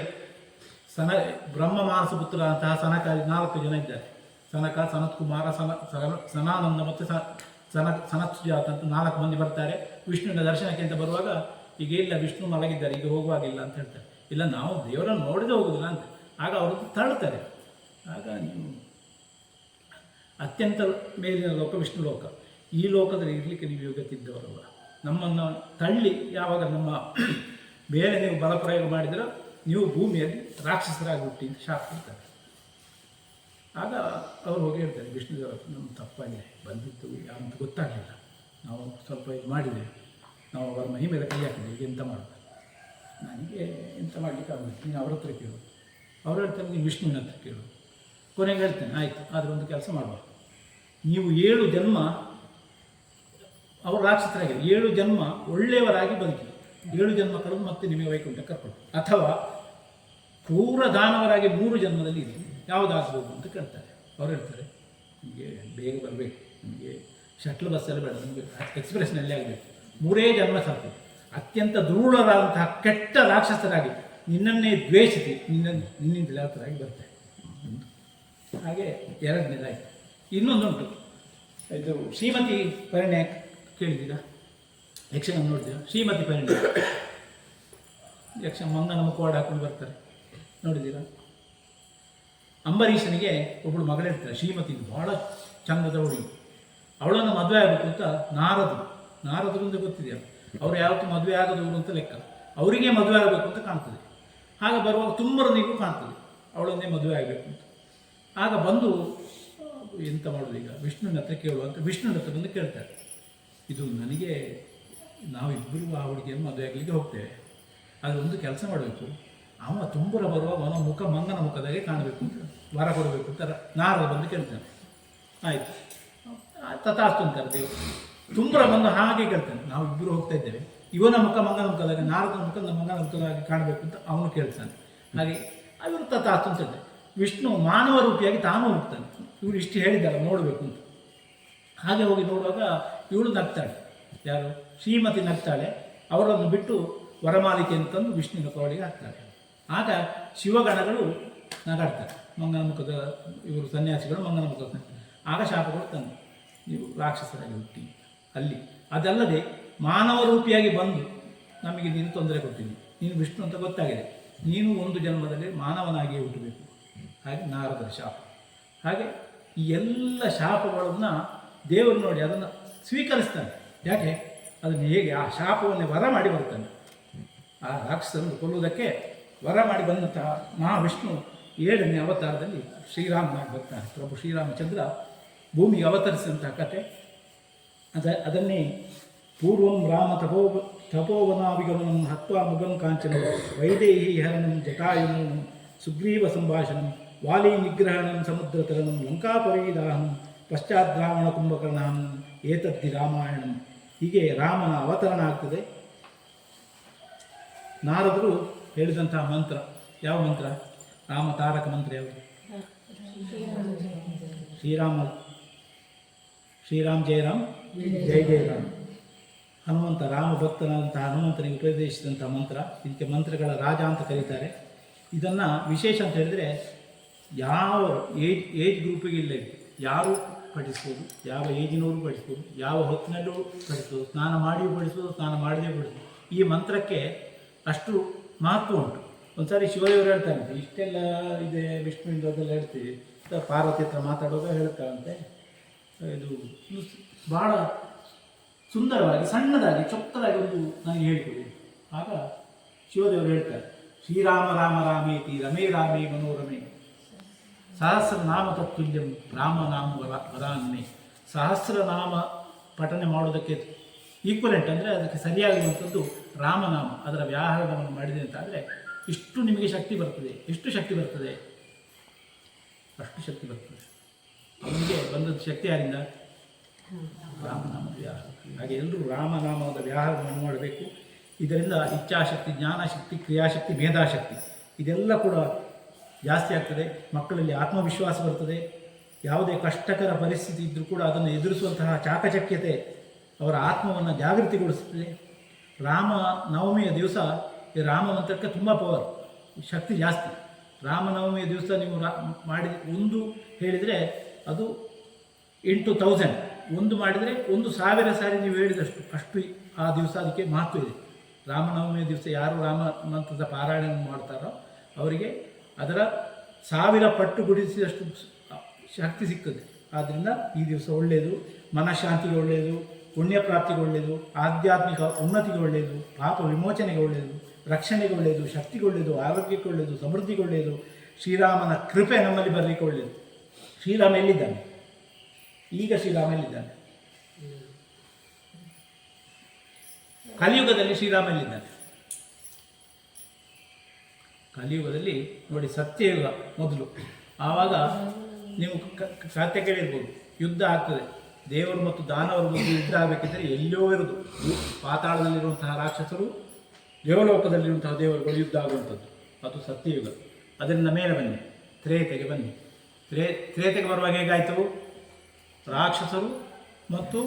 Speaker 1: ಬ್ರಹ್ಮ ಮಾನಸ ಪುತ್ರ ಅಂತಹ ಸನಕಾದಿ 4 ಜನ ಇದ್ದಾರೆ. ಸನಕ, ಸನತ್ಕುಮಾರ, ಸನಾನಂದ ಮತ್ತು ಸನತ್ಸುಜಾತ ಅಂತ 4 ಮಂದಿ ಬರ್ತಾರೆ. ವಿಷ್ಣುವಿನ ದರ್ಶನಕ್ಕೆ ಅಂತ ಬರುವಾಗ, ಈಗ ಇಲ್ಲ ವಿಷ್ಣು ಮಲಗಿದ್ದಾರೆ, ಈಗ ಹೋಗುವಾಗಿಲ್ಲ ಅಂತ ಹೇಳ್ತಾರೆ. ಇಲ್ಲ, ನಾವು ದೇವರನ್ನು ನೋಡಿದೇ ಹೋಗುದಿಲ್ಲ ಅಂತ. ಆಗ ಅವರು ತಳ್ಳುತ್ತಾರೆ. ಆಗ ನೀವು ಅತ್ಯಂತ ಮೇಲಿನ ಲೋಕ ವಿಷ್ಣು ಲೋಕ, ಈ ಲೋಕದಲ್ಲಿ ಇರಲಿಕ್ಕೆ ನೀವು ಯೋಗ್ಯತಿದ್ದವರಲ್ಲ. ನಮ್ಮನ್ನು ತಳ್ಳಿ ಯಾವಾಗ ನಮ್ಮ ಬೇರೆ ನೀವು ಬಲಪ್ರಯೋಗ ಮಾಡಿದರೆ ನೀವು ಭೂಮಿಯಲ್ಲಿ ರಾಕ್ಷಸರಾಗಿ ಹುಟ್ಟಿ ಅಂತ ಶಾಪ ಕೊಡ್ತಾರೆ. ಆಗ ಅವರು ಹೋಗಿ ಹೇಳ್ತಾರೆ, ವಿಷ್ಣುದೇವರು ನಮ್ಮ ತಪ್ಪಾಗಿದೆ, ಬಂದಿದ್ದು ಯಾವಂತ ಗೊತ್ತಾಗಲಿಲ್ಲ, ನಾವು ಸ್ವಲ್ಪ ಇದು ಮಾಡಿದ್ದೇವೆ, ನಾವು ಅವರ ಮಹಿಮೇಲೆ ಕೈ ಹಾಕಿದ್ದೇವೆ, ಈಗ ಎಂತ ಮಾಡೋದು? ನನಗೆ ಎಂತ ಮಾಡಲಿಕ್ಕೆ ಆಗೋದು, ನೀನು ಅವ್ರ ಹತ್ರ ಕೇಳು. ಅವ್ರು ಹೇಳ್ತಾರೆ, ನೀವು ವಿಷ್ಣುವಿನ ಹತ್ರ ಕೇಳು. ಕೊನೆಗೆ ಹೇಳ್ತೇನೆ, ಆಯಿತು, ಆದರೆ ಒಂದು ಕೆಲಸ ಮಾಡುವ, ನೀವು 7 ಜನ್ಮ ಅವರು ರಾಕ್ಷಸರಾಗಿ 7 ಜನ್ಮ ಒಳ್ಳೆಯವರಾಗಿ ಬದುಕಿ 7 ಜನ್ಮ ಕಳೆದು ಮತ್ತೆ ನಿಮಗೆ ವೈಕುಂಠ ಕರ್ಕೊಂಡು, ಅಥವಾ ಕ್ರೂರ ದಾನವರಾಗಿ 3 ಜನ್ಮದಲ್ಲಿ ಇದೆ, ಯಾವುದಾಗ್ಬೋದು ಅಂತ ಕೇಳ್ತಾರೆ. ಅವ್ರು ಹೇಳ್ತಾರೆ, ನಿಮಗೆ ಬೇಗ ಬರಬೇಕು, ನಿಮಗೆ ಶಟ್ಲ್ ಬಸ್ಸಲ್ಲಿ ಬೇಡ, ನಿಮಗೆ ಎಕ್ಸ್ಪ್ರೆಸ್ನಲ್ಲಿ ಆಗಬೇಕು, 3 ಜನ್ಮ ಸಾಕು. ಅತ್ಯಂತ ಧೂಳರಾದಂತಹ ಕೆಟ್ಟ ರಾಕ್ಷಸರಾಗಿ ನಿನ್ನನ್ನೇ ದ್ವೇಷಿಸಿ ನಿನ್ನಿಂದಲೇ ಆ ಥರಾಗಿ ಬರ್ತಾರೆ. ಹಾಗೆ 2ನೇದಾಯಿತು. ಇನ್ನೊಂದುಂಟು, ಇದು ಶ್ರೀಮತಿ ಪರಿಣಯ ಕೇಳಿದ್ದೀರಾ? ಯಕ್ಷಗಾನ ನೋಡಿದ್ದೀರಾ? ಶ್ರೀಮತಿ ಪರಿಣಯ ಮಂಗನ ಮುಖವಾಡ ಹಾಕೊಂಡು ಬರ್ತಾರೆ, ನೋಡಿದ್ದೀರಾ? ಅಂಬರೀಷನಿಗೆ ಒಬ್ಬಳು ಮಗಳಿರ್ತಾರೆ, ಶ್ರೀಮತಿ, ಭಾಳ ಚಂದದ ಹುಡುಗಿ. ಅವಳನ್ನು ಮದುವೆ ಆಗಬೇಕು ಅಂತ ನಾರದರು ಅಂತ ಗೊತ್ತಿದೆಯಲ್ಲ, ಅವರು ಯಾವತ್ತೂ ಮದುವೆ ಆಗದವರು ಅಂತ ಲೆಕ್ಕ. ಅವರಿಗೆ ಮದುವೆ ಆಗಬೇಕು ಅಂತ ಕಾಣ್ತದೆ. ಆಗ ಬರುವಾಗ ತುಂಬರನಿಗೂ ಕಾಣ್ತದೆ ಅವಳನ್ನೇ ಮದುವೆ ಆಗಬೇಕು ಅಂತ. ಆಗ ಬಂದು ಎಂತ ಮಾಡೋದು ಈಗ, ವಿಷ್ಣುವಿನ ಹತ್ರ ಕೇಳುವಂತ ವಿಷ್ಣುವಿನ ಹತ್ರ ಬಂದು ಕೇಳ್ತಾರೆ, ಇದು ನನಗೆ, ನಾವಿಬ್ಬರು ಆ ಹುಡುಗಿಯನ್ನು ಮದುವೆ ಆಗಲಿಕ್ಕೆ ಹೋಗ್ತೇವೆ, ಆದರೆ ಒಂದು ಕೆಲಸ ಮಾಡಬೇಕು, ಅವ ತುಂಬರ ಬರುವಾಗ ಅವನ ಮುಖ ಮಂಗನ ಮುಖದಾಗೆ ಕಾಣಬೇಕು ಅಂತ ವರ ಕೊಡಬೇಕು ಅಂತ ನಾರದ ಬಂದು ಕೇಳ್ತಾನೆ. ಆಯಿತು, ತಥಾಸ್ತು ಅಂತಾರೆ ದೇವರು. ತುಂಬರ ಬಂದು ಹಾಗೆ ಕೇಳ್ತಾನೆ, ನಾವು ಇಬ್ಬರು ಹೋಗ್ತಾ ಇದ್ದೇವೆ, ಇವನ ಮುಖ ಮಂಗನ ಮುಖದಾಗೆ, ನಾರದ ಮುಖ ಮಂಗನ ಮುಖದಾಗಿ ಕಾಣಬೇಕು ಅಂತ ಅವನು ಕೇಳ್ತಾನೆ. ಹಾಗೆ ಇವರು ತಥಾಸ್ತು ಅಂತ ಹೇಳ್ತಾರೆ. ವಿಷ್ಣು ಮಾನವ ರೂಪಿಯಾಗಿ ತಾನೂ ಹೋಗ್ತಾನೆ, ಇವರು ಇಷ್ಟು ಹೇಳಿದ್ದಾರೆ ನೋಡಬೇಕು ಅಂತ. ಹಾಗೆ ಹೋಗಿ ನೋಡುವಾಗ ಇವಳು ನಗ್ತಾಳೆ, ಯಾರು? ಶ್ರೀಮತಿ ನಗ್ತಾಳೆ. ಅವರನ್ನು ಬಿಟ್ಟು ವರಮಾಲಿಕೆ ಅಂತಂದು ವಿಷ್ಣುವಿನ ಕೋಳಿಗೆ ಹಾಕ್ತಾಳೆ. ಆಗ ಶಿವಗಣಗಳು ನಗಾಡ್ತಾರೆ, ಮಂಗನ ಮುಖದ ಇವರು ಸನ್ಯಾಸಿಗಳು ಮಂಗನ ಮುಖದ. ಆಗ ಶಾಪ ಕೊಡ್ತಾನೆ, ನೀವು ರಾಕ್ಷಸರಾಗಿ ಹುಟ್ಟಿ ಅಲ್ಲಿ. ಅದಲ್ಲದೆ ಮಾನವ ರೂಪಿಯಾಗಿ ಬಂದು ನಮಗೆ ನೀನು ತೊಂದರೆ ಕೊಟ್ಟಿದ್ದೀನಿ, ನೀನು ವಿಷ್ಣು ಅಂತ ಗೊತ್ತಾಗಿದೆ, ನೀನು ಒಂದು ಜನ್ಮದಲ್ಲಿ ಮಾನವನಾಗಿಯೇ ಹುಟ್ಟಬೇಕು. ಹಾಗೆ ನಾರದರ ಶಾಪ. ಹಾಗೆ ಈ ಎಲ್ಲ ಶಾಪಗಳನ್ನು ದೇವರು ನೋಡಿ ಅದನ್ನು ಸ್ವೀಕರಿಸ್ತಾನೆ. ಯಾಕೆ? ಅದನ್ನು ಹೇಗೆ ಆ ಶಾಪವನ್ನೇ ವರ ಮಾಡಿ ಬರ್ತಾನೆ. ಆ ರಾಕ್ಷಸರನ್ನು ಕೊಲ್ಲುವುದಕ್ಕೆ ವರ ಮಾಡಿ ಬಂದಂತಹ ಮಹಾವಿಷ್ಣು 7ನೇ ಅವತಾರದಲ್ಲಿ ಶ್ರೀರಾಮನಾಗಿ ಬರ್ತಾನೆ. ಪ್ರಭು ಶ್ರೀರಾಮಚಂದ್ರ ಭೂಮಿಗೆ ಅವತರಿಸಿದಂತಹ ಕಥೆ ಅದನ್ನೇ ಪೂರ್ವಂ ರಾಮ ತಪೋವನಾವಿಗಮನಂ ಹತ್ವಾ ಮುಗಂ ಕಾಂಚನಂ ವೈದೇಹಿ ಹರಣಂ ಜಟಾಯುನಂ ಸುಗ್ರೀವ ಸಂಭಾಷಣಂ ವಾಲಿ ನಿಗ್ರಹಣಂ ಸಮುದ್ರತರಣಂ ಲಂಕಾಪರೀದಾಹನಂ ಪಶ್ಚಾದ್ರಾವಣ ಕುಂಭಕರ್ಣಂ ಏತದ್ದಿ ರಾಮಾಯಣಂ. ಹೀಗೆ ರಾಮನ ಅವತರಣ ಆಗ್ತದೆ. ನಾರದರು ಹೇಳಿದಂತಹ ಮಂತ್ರ ಯಾವ ಮಂತ್ರ? ರಾಮ ತಾರಕ ಮಂತ್ರ ಯಾವುದು? ಶ್ರೀರಾಮ್ ಜಯ ರಾಮ್ ಜಯ ಜಯ ರಾಮ್. ಹನುಮಂತ ರಾಮ ಭಕ್ತನಾದಂತಹ ಹನುಮಂತನಿಗೆ ಉಪದೇಶಿಸಿದಂತಹ ಮಂತ್ರ. ಇದಕ್ಕೆ ಮಂತ್ರಗಳ ರಾಜ ಅಂತ ಕರೀತಾರೆ. ಇದನ್ನು ವಿಶೇಷ ಅಂತ ಹೇಳಿದರೆ ಯಾವ ಏಜ್ ಗ್ರೂಪಿಗೆ ಇಲ್ಲ, ಯಾರು ಪಠಿಸ್ಬೋದು, ಯಾವ ಏಜಿನವರು ಪಠಿಸ್ಬೋದು, ಯಾವ ಹೊತ್ತಿನಲ್ಲೂ ಪಠಿಸ್ಬೋದು, ಸ್ನಾನ ಮಾಡಿಯೂ ಪಠಿಸ್ಬೋದು, ಸ್ನಾನ ಮಾಡದೇ ಪಠಿಸ್ಬೋದು. ಈ ಮಂತ್ರಕ್ಕೆ ಅಷ್ಟು ಮಹತ್ವ ಉಂಟು. ಒಂದು ಸಾರಿ ಶಿವದೇವರು ಹೇಳ್ತಾರಂತೆ, ಇಷ್ಟೆಲ್ಲ ಇದೆ ವಿಷ್ಣುವಿಂದ ಅದೆಲ್ಲ ಹೇಳ್ತೀವಿ, ಪಾರ್ವತಿ ಹತ್ರ ಮಾತಾಡುವಾಗ ಹೇಳ್ತಾರಂತೆ, ಇದು ಬಹಳ ಸುಂದರವಾಗಿ ಸಣ್ಣದಾಗಿ ಚೊಕ್ಕದಾಗಿ ಒಂದು ನನಗೆ ಹೇಳಿಕೊಡಿ. ಆಗ ಶಿವದೇವರು ಹೇಳ್ತಾರೆ, ಶ್ರೀರಾಮ ರಾಮ ರಾಮೇತಿ ರಮೇ ರಾಮೇ ಮನೋರಮೆ ಸಹಸ್ರನಾಮ ತತ್ವಲ್ಯಂ ರಾಮನಾಮ ವರಾನ್ಮೆ. ಸಹಸ್ರನಾಮ ಪಠನೆ ಮಾಡೋದಕ್ಕೆ ಈಕ್ವಲೆಂಟ್ ಅಂದರೆ ಅದಕ್ಕೆ ಸರಿಯಾಗಿರುವಂಥದ್ದು ರಾಮನಾಮ. ಅದರ ವ್ಯಾಹರಣವನ್ನು ಮಾಡಿದೆ ಅಂತಾದರೆ ಇಷ್ಟು ನಿಮಗೆ ಶಕ್ತಿ ಬರ್ತದೆ. ಎಷ್ಟು ಶಕ್ತಿ ಬರ್ತದೆ? ಅಷ್ಟು ಶಕ್ತಿ ಬರ್ತದೆ. ಅವನಿಗೆ ಬಂದದ್ದು ಶಕ್ತಿ ಯಾರಿಂದ? ರಾಮನಾಮದ ವ್ಯಾಹಾರ. ಹಾಗೆ ಎಲ್ಲರೂ ರಾಮನಾಮದ ವ್ಯಾಹಾರವನ್ನು ಮಾಡಬೇಕು. ಇದರಿಂದ ಇಚ್ಛಾಶಕ್ತಿ, ಜ್ಞಾನಶಕ್ತಿ, ಕ್ರಿಯಾಶಕ್ತಿ, ಮೇಧಾಶಕ್ತಿ ಇದೆಲ್ಲ ಕೂಡ ಜಾಸ್ತಿ ಆಗ್ತದೆ. ಮಕ್ಕಳಲ್ಲಿ ಆತ್ಮವಿಶ್ವಾಸ ಬರ್ತದೆ. ಯಾವುದೇ ಕಷ್ಟಕರ ಪರಿಸ್ಥಿತಿ ಇದ್ದರೂ ಕೂಡ ಅದನ್ನು ಎದುರಿಸುವಂತಹ ಚಾಕಚಕ್ಯತೆ ಅವರ ಆತ್ಮವನ್ನು ಜಾಗೃತಿಗೊಳಿಸುತ್ತದೆ. ರಾಮ ನವಮಿಯ ದಿವಸ ಈ ರಾಮಮಂತ್ರಕ್ಕೆ ತುಂಬ ಪವರ್, ಶಕ್ತಿ ಜಾಸ್ತಿ. ರಾಮನವಮಿಯ ದಿವಸ ನೀವು ಮಾಡಿದ ಒಂದು ಹೇಳಿದರೆ ಅದು 8000, ಒಂದು ಮಾಡಿದರೆ 1000 ಸಾರಿ ನೀವು ಹೇಳಿದಷ್ಟು ಅಷ್ಟು ಆ ದಿವಸ ಅದಕ್ಕೆ ಮಹತ್ವ ಇದೆ. ರಾಮನವಮಿಯ ದಿವಸ ಯಾರು ರಾಮ ಮಂತ್ರದ ಪಾರಾಯಣ ಮಾಡ್ತಾರೋ ಅವರಿಗೆ ಅದರ 1000 ಪಟ್ಟು ಗುಡಿಸಿದಷ್ಟು ಶಕ್ತಿ ಸಿಗ್ತದೆ. ಆದ್ದರಿಂದ ಈ ದಿವಸ ಒಳ್ಳೆಯದು, ಮನಃಶಾಂತಿಗೆ ಒಳ್ಳೆಯದು, ಪುಣ್ಯ ಪ್ರಾಪ್ತಿಗೆ ಒಳ್ಳೆಯದು, ಆಧ್ಯಾತ್ಮಿಕ ಉನ್ನತಿಗೆ ಒಳ್ಳೆಯದು, ಪಾಪ ವಿಮೋಚನೆಗೆ ಒಳ್ಳೆಯದು, ರಕ್ಷಣೆಗೆ ಒಳ್ಳೆಯದು, ಶಕ್ತಿಗೆ ಒಳ್ಳೆಯದು, ಆರೋಗ್ಯಕ್ಕೆ ಒಳ್ಳೆಯದು, ಸಮೃದ್ಧಿಗೆ ಒಳ್ಳೆಯದು. ಶ್ರೀರಾಮನ ಕೃಪೆ ನಮ್ಮಲ್ಲಿ ಬರಲಿಕ್ಕೆ ಒಳ್ಳೆಯದು. ಶ್ರೀರಾಮ ಎಲ್ಲಿದ್ದಾನೆ? ಈಗ ಶ್ರೀರಾಮ ಎಲ್ಲಿದ್ದಾನೆ? ಕಲಿಯುಗದಲ್ಲಿ ಶ್ರೀರಾಮ ಎಲ್ಲಿದ್ದಾನೆ? ಕಲಿಯುಗದಲ್ಲಿ ನೋಡಿ, ಸತ್ಯಯುಗ ಮೊದಲು. ಆವಾಗ ನೀವು ಕಥೆ ಕೇಳಿರ್ಬೋದು, ಯುದ್ಧ ಆಗ್ತದೆ. ದೇವರು ಮತ್ತು ದಾನವರು ಮಧ್ಯೆ ಯುದ್ಧ ಆಗಬೇಕಿದ್ದರೆ ಎಲ್ಲೋ ಇರೋದು, ಪಾತಾಳದಲ್ಲಿರುವಂತಹ ರಾಕ್ಷಸರು, ದೇವಲೋಕದಲ್ಲಿರುವಂತಹ ದೇವರುಗಳು ಯುದ್ಧ ಆಗುವಂಥದ್ದು. ಅದು ಸತ್ಯಯುಗ. ಅದರಿಂದ ಮೇಲೆ ಬನ್ನಿ, ತ್ರೇತೆಗೆ ಬನ್ನಿ. ತ್ರೇತೆಗೆ ಬರುವಾಗ ಹೇಗಾಯಿತು? ರಾಕ್ಷಸರು ಮತ್ತು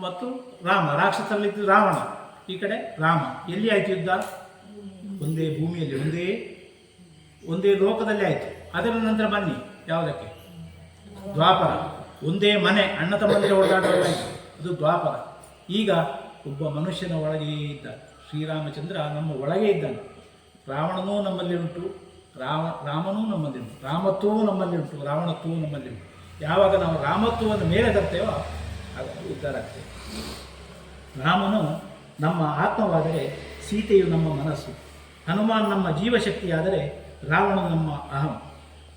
Speaker 1: ಮತ್ತು ರಾಮ. ರಾಕ್ಷಸರಲ್ಲಿದ್ದು ರಾವಣ, ಈ ಕಡೆ ರಾಮ. ಎಲ್ಲಿ ಆಯಿತು ಯುದ್ಧ? ಒಂದೇ ಭೂಮಿಯಲ್ಲಿ, ಒಂದೇ ಲೋಕದಲ್ಲಿ ಆಯಿತು. ಅದರ ನಂತರ ಬನ್ನಿ ಯಾವುದಕ್ಕೆ? ದ್ವಾಪರ. ಒಂದೇ ಮನೆ, ಅಣ್ಣ ತಮ್ಮಲ್ಲಿ ಓಡಾಡುವಾಯಿತು, ಅದು ದ್ವಾಪರ. ಈಗ ಒಬ್ಬ ಮನುಷ್ಯನ ಒಳಗೆ ಇದ್ದಾನೆ ಶ್ರೀರಾಮಚಂದ್ರ, ನಮ್ಮ ಒಳಗೆ ಇದ್ದಾನೆ. ರಾವಣನೂ ನಮ್ಮಲ್ಲಿ ಉಂಟು, ರಾಮನೂ ನಮ್ಮಲ್ಲಿ ಉಂಟು, ರಾಮತ್ವವೂ ನಮ್ಮಲ್ಲಿ ಉಂಟು, ರಾವಣತ್ವವೂ ನಮ್ಮಲ್ಲಿ ಉಂಟು. ಯಾವಾಗ ನಾವು ರಾಮತ್ವವನ್ನು ಮೇಲೆ ತರ್ತೇವೋ ಆಗ ಉದ್ಧಾರ ಆಗ್ತೇವೆ. ರಾಮನು ನಮ್ಮ ಆತ್ಮವಾದರೆ ಸೀತೆಯು ನಮ್ಮ ಮನಸ್ಸು, ಹನುಮಾನ್ ನಮ್ಮ ಜೀವಶಕ್ತಿಯಾದರೆ ರಾವಣನು ನಮ್ಮ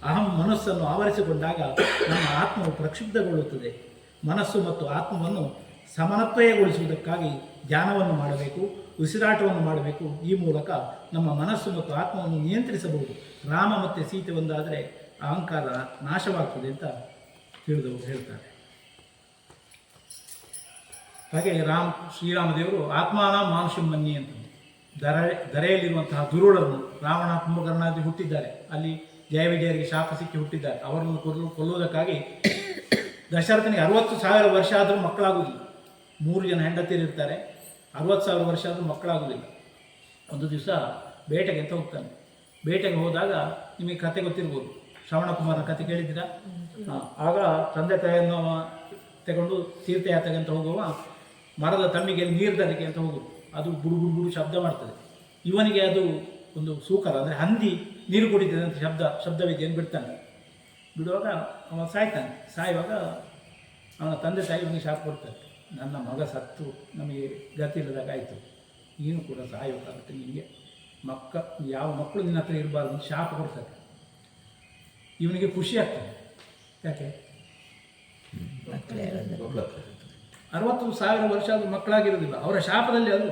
Speaker 1: ಅಹಂ ಮನಸ್ಸನ್ನು ಆವರಿಸಿಕೊಂಡಾಗ ನಮ್ಮ ಆತ್ಮವು ಪ್ರಕ್ಷುಬ್ಧಗೊಳ್ಳುತ್ತದೆ. ಮನಸ್ಸು ಮತ್ತು ಆತ್ಮವನ್ನು ಸಮನ್ವಯಗೊಳಿಸುವುದಕ್ಕಾಗಿ ಧ್ಯಾನವನ್ನು ಮಾಡಬೇಕು, ಉಸಿರಾಟವನ್ನು ಮಾಡಬೇಕು. ಈ ಮೂಲಕ ನಮ್ಮ ಮನಸ್ಸು ಮತ್ತು ಆತ್ಮವನ್ನು ನಿಯಂತ್ರಿಸಬಹುದು. ರಾಮ ಮತ್ತು ಸೀತೆ ಒಂದಾದರೆ ಅಹಂಕಾರ ನಾಶವಾಗ್ತದೆ ಅಂತ ತಿಳಿದವರು ಹೇಳ್ತಾರೆ. ಹಾಗೆ ಶ್ರೀರಾಮ ದೇವರು ಆತ್ಮಾನ ಮಾನುಷ್ಯಂ ಮನ್ನಿ ಅಂತ ಧರೆಯಲ್ಲಿರುವಂತಹ ದುರುಳರನ್ನು, ರಾವಣ ಕುಂಭಕರ್ಣಾದಿ ಹುಟ್ಟಿದ್ದಾರೆ, ಅಲ್ಲಿ ಜಯವಿಜಯರಿಗೆ ಶಾಪ ಸಿಕ್ಕಿ ಹುಟ್ಟಿದ್ದಾರೆ. ಅವರನ್ನು ಕೊಲ್ಲುವುದಕ್ಕಾಗಿ ದಶರಥನಿಗೆ 60,000 ವರ್ಷ ಆದರೂ ಮಕ್ಕಳಾಗುವುದಿಲ್ಲ. 3 ಜನ ಹೆಂಡತಿಯರಿರ್ತಾರೆ, 60,000 ವರ್ಷ ಆದರೂ ಮಕ್ಕಳಾಗುವುದಿಲ್ಲ. ಒಂದು ದಿವಸ ಬೇಟೆಗೆ ಅಂತ ಹೋಗ್ತಾನೆ. ಬೇಟೆಗೆ ಹೋದಾಗ ನಿಮಗೆ ಕತೆ ಗೊತ್ತಿರ್ಬೋದು, ಶ್ರವಣ ಕುಮಾರನ ಕತೆ ಕೇಳಿದ್ದೀರಾ? ಆಗ ತಂದೆ ತಾಯಿಯನ್ನು ತಗೊಂಡು ತೀರ್ಥಯಾತ್ರೆಗೆ ಅಂತ ಹೋಗುವ ಮರದ ತಮ್ಮಿಗೆ ನೀರು ತರಲಿಕ್ಕೆ ಅಂತ ಹೋಗುದು. ಅದು ಬುಡು ಶಬ್ದ ಮಾಡ್ತದೆ. ಇವನಿಗೆ ಅದು ಒಂದು ಸೂಕರ, ಅಂದರೆ ಹಂದಿ ನೀರು ಕುಡಿತದೆ ಅಂತ ಶಬ್ದವಿದೆಯನ್ನು ಬಿಡ್ತಾನೆ. ಬಿಡುವಾಗ ಅವನು ಸಾಯ್ತಾನೆ. ಸಾಯುವಾಗ ಅವನ ತಂದೆ ತಾಯಿ ಅವನಿಗೆ ಶಾಪ ಕೊಡ್ತಾರೆ, ನನ್ನ ಮಗ ಸತ್ತು ನಮಗೆ ಗತಿ ಇಲ್ಲದಾಗ ಆಯಿತು, ನೀನು ಕೂಡ ಸಾಯೋಕ್ಕಾಗುತ್ತೆ, ನಿನಗೆ ಯಾವ ಮಕ್ಕಳು ನಿನ್ನ ಹತ್ರ ಇರಬಾರ್ದು ಅಂತ ಶಾಪ ಕೊಡ್ತಾರೆ. ಇವನಿಗೆ ಖುಷಿ ಆಗ್ತದೆ. ಯಾಕೆ? 60,000 ವರ್ಷ ಅದು ಮಕ್ಕಳಾಗಿರೋದಿಲ್ಲ. ಅವರ ಶಾಪದಲ್ಲಿ ಅದು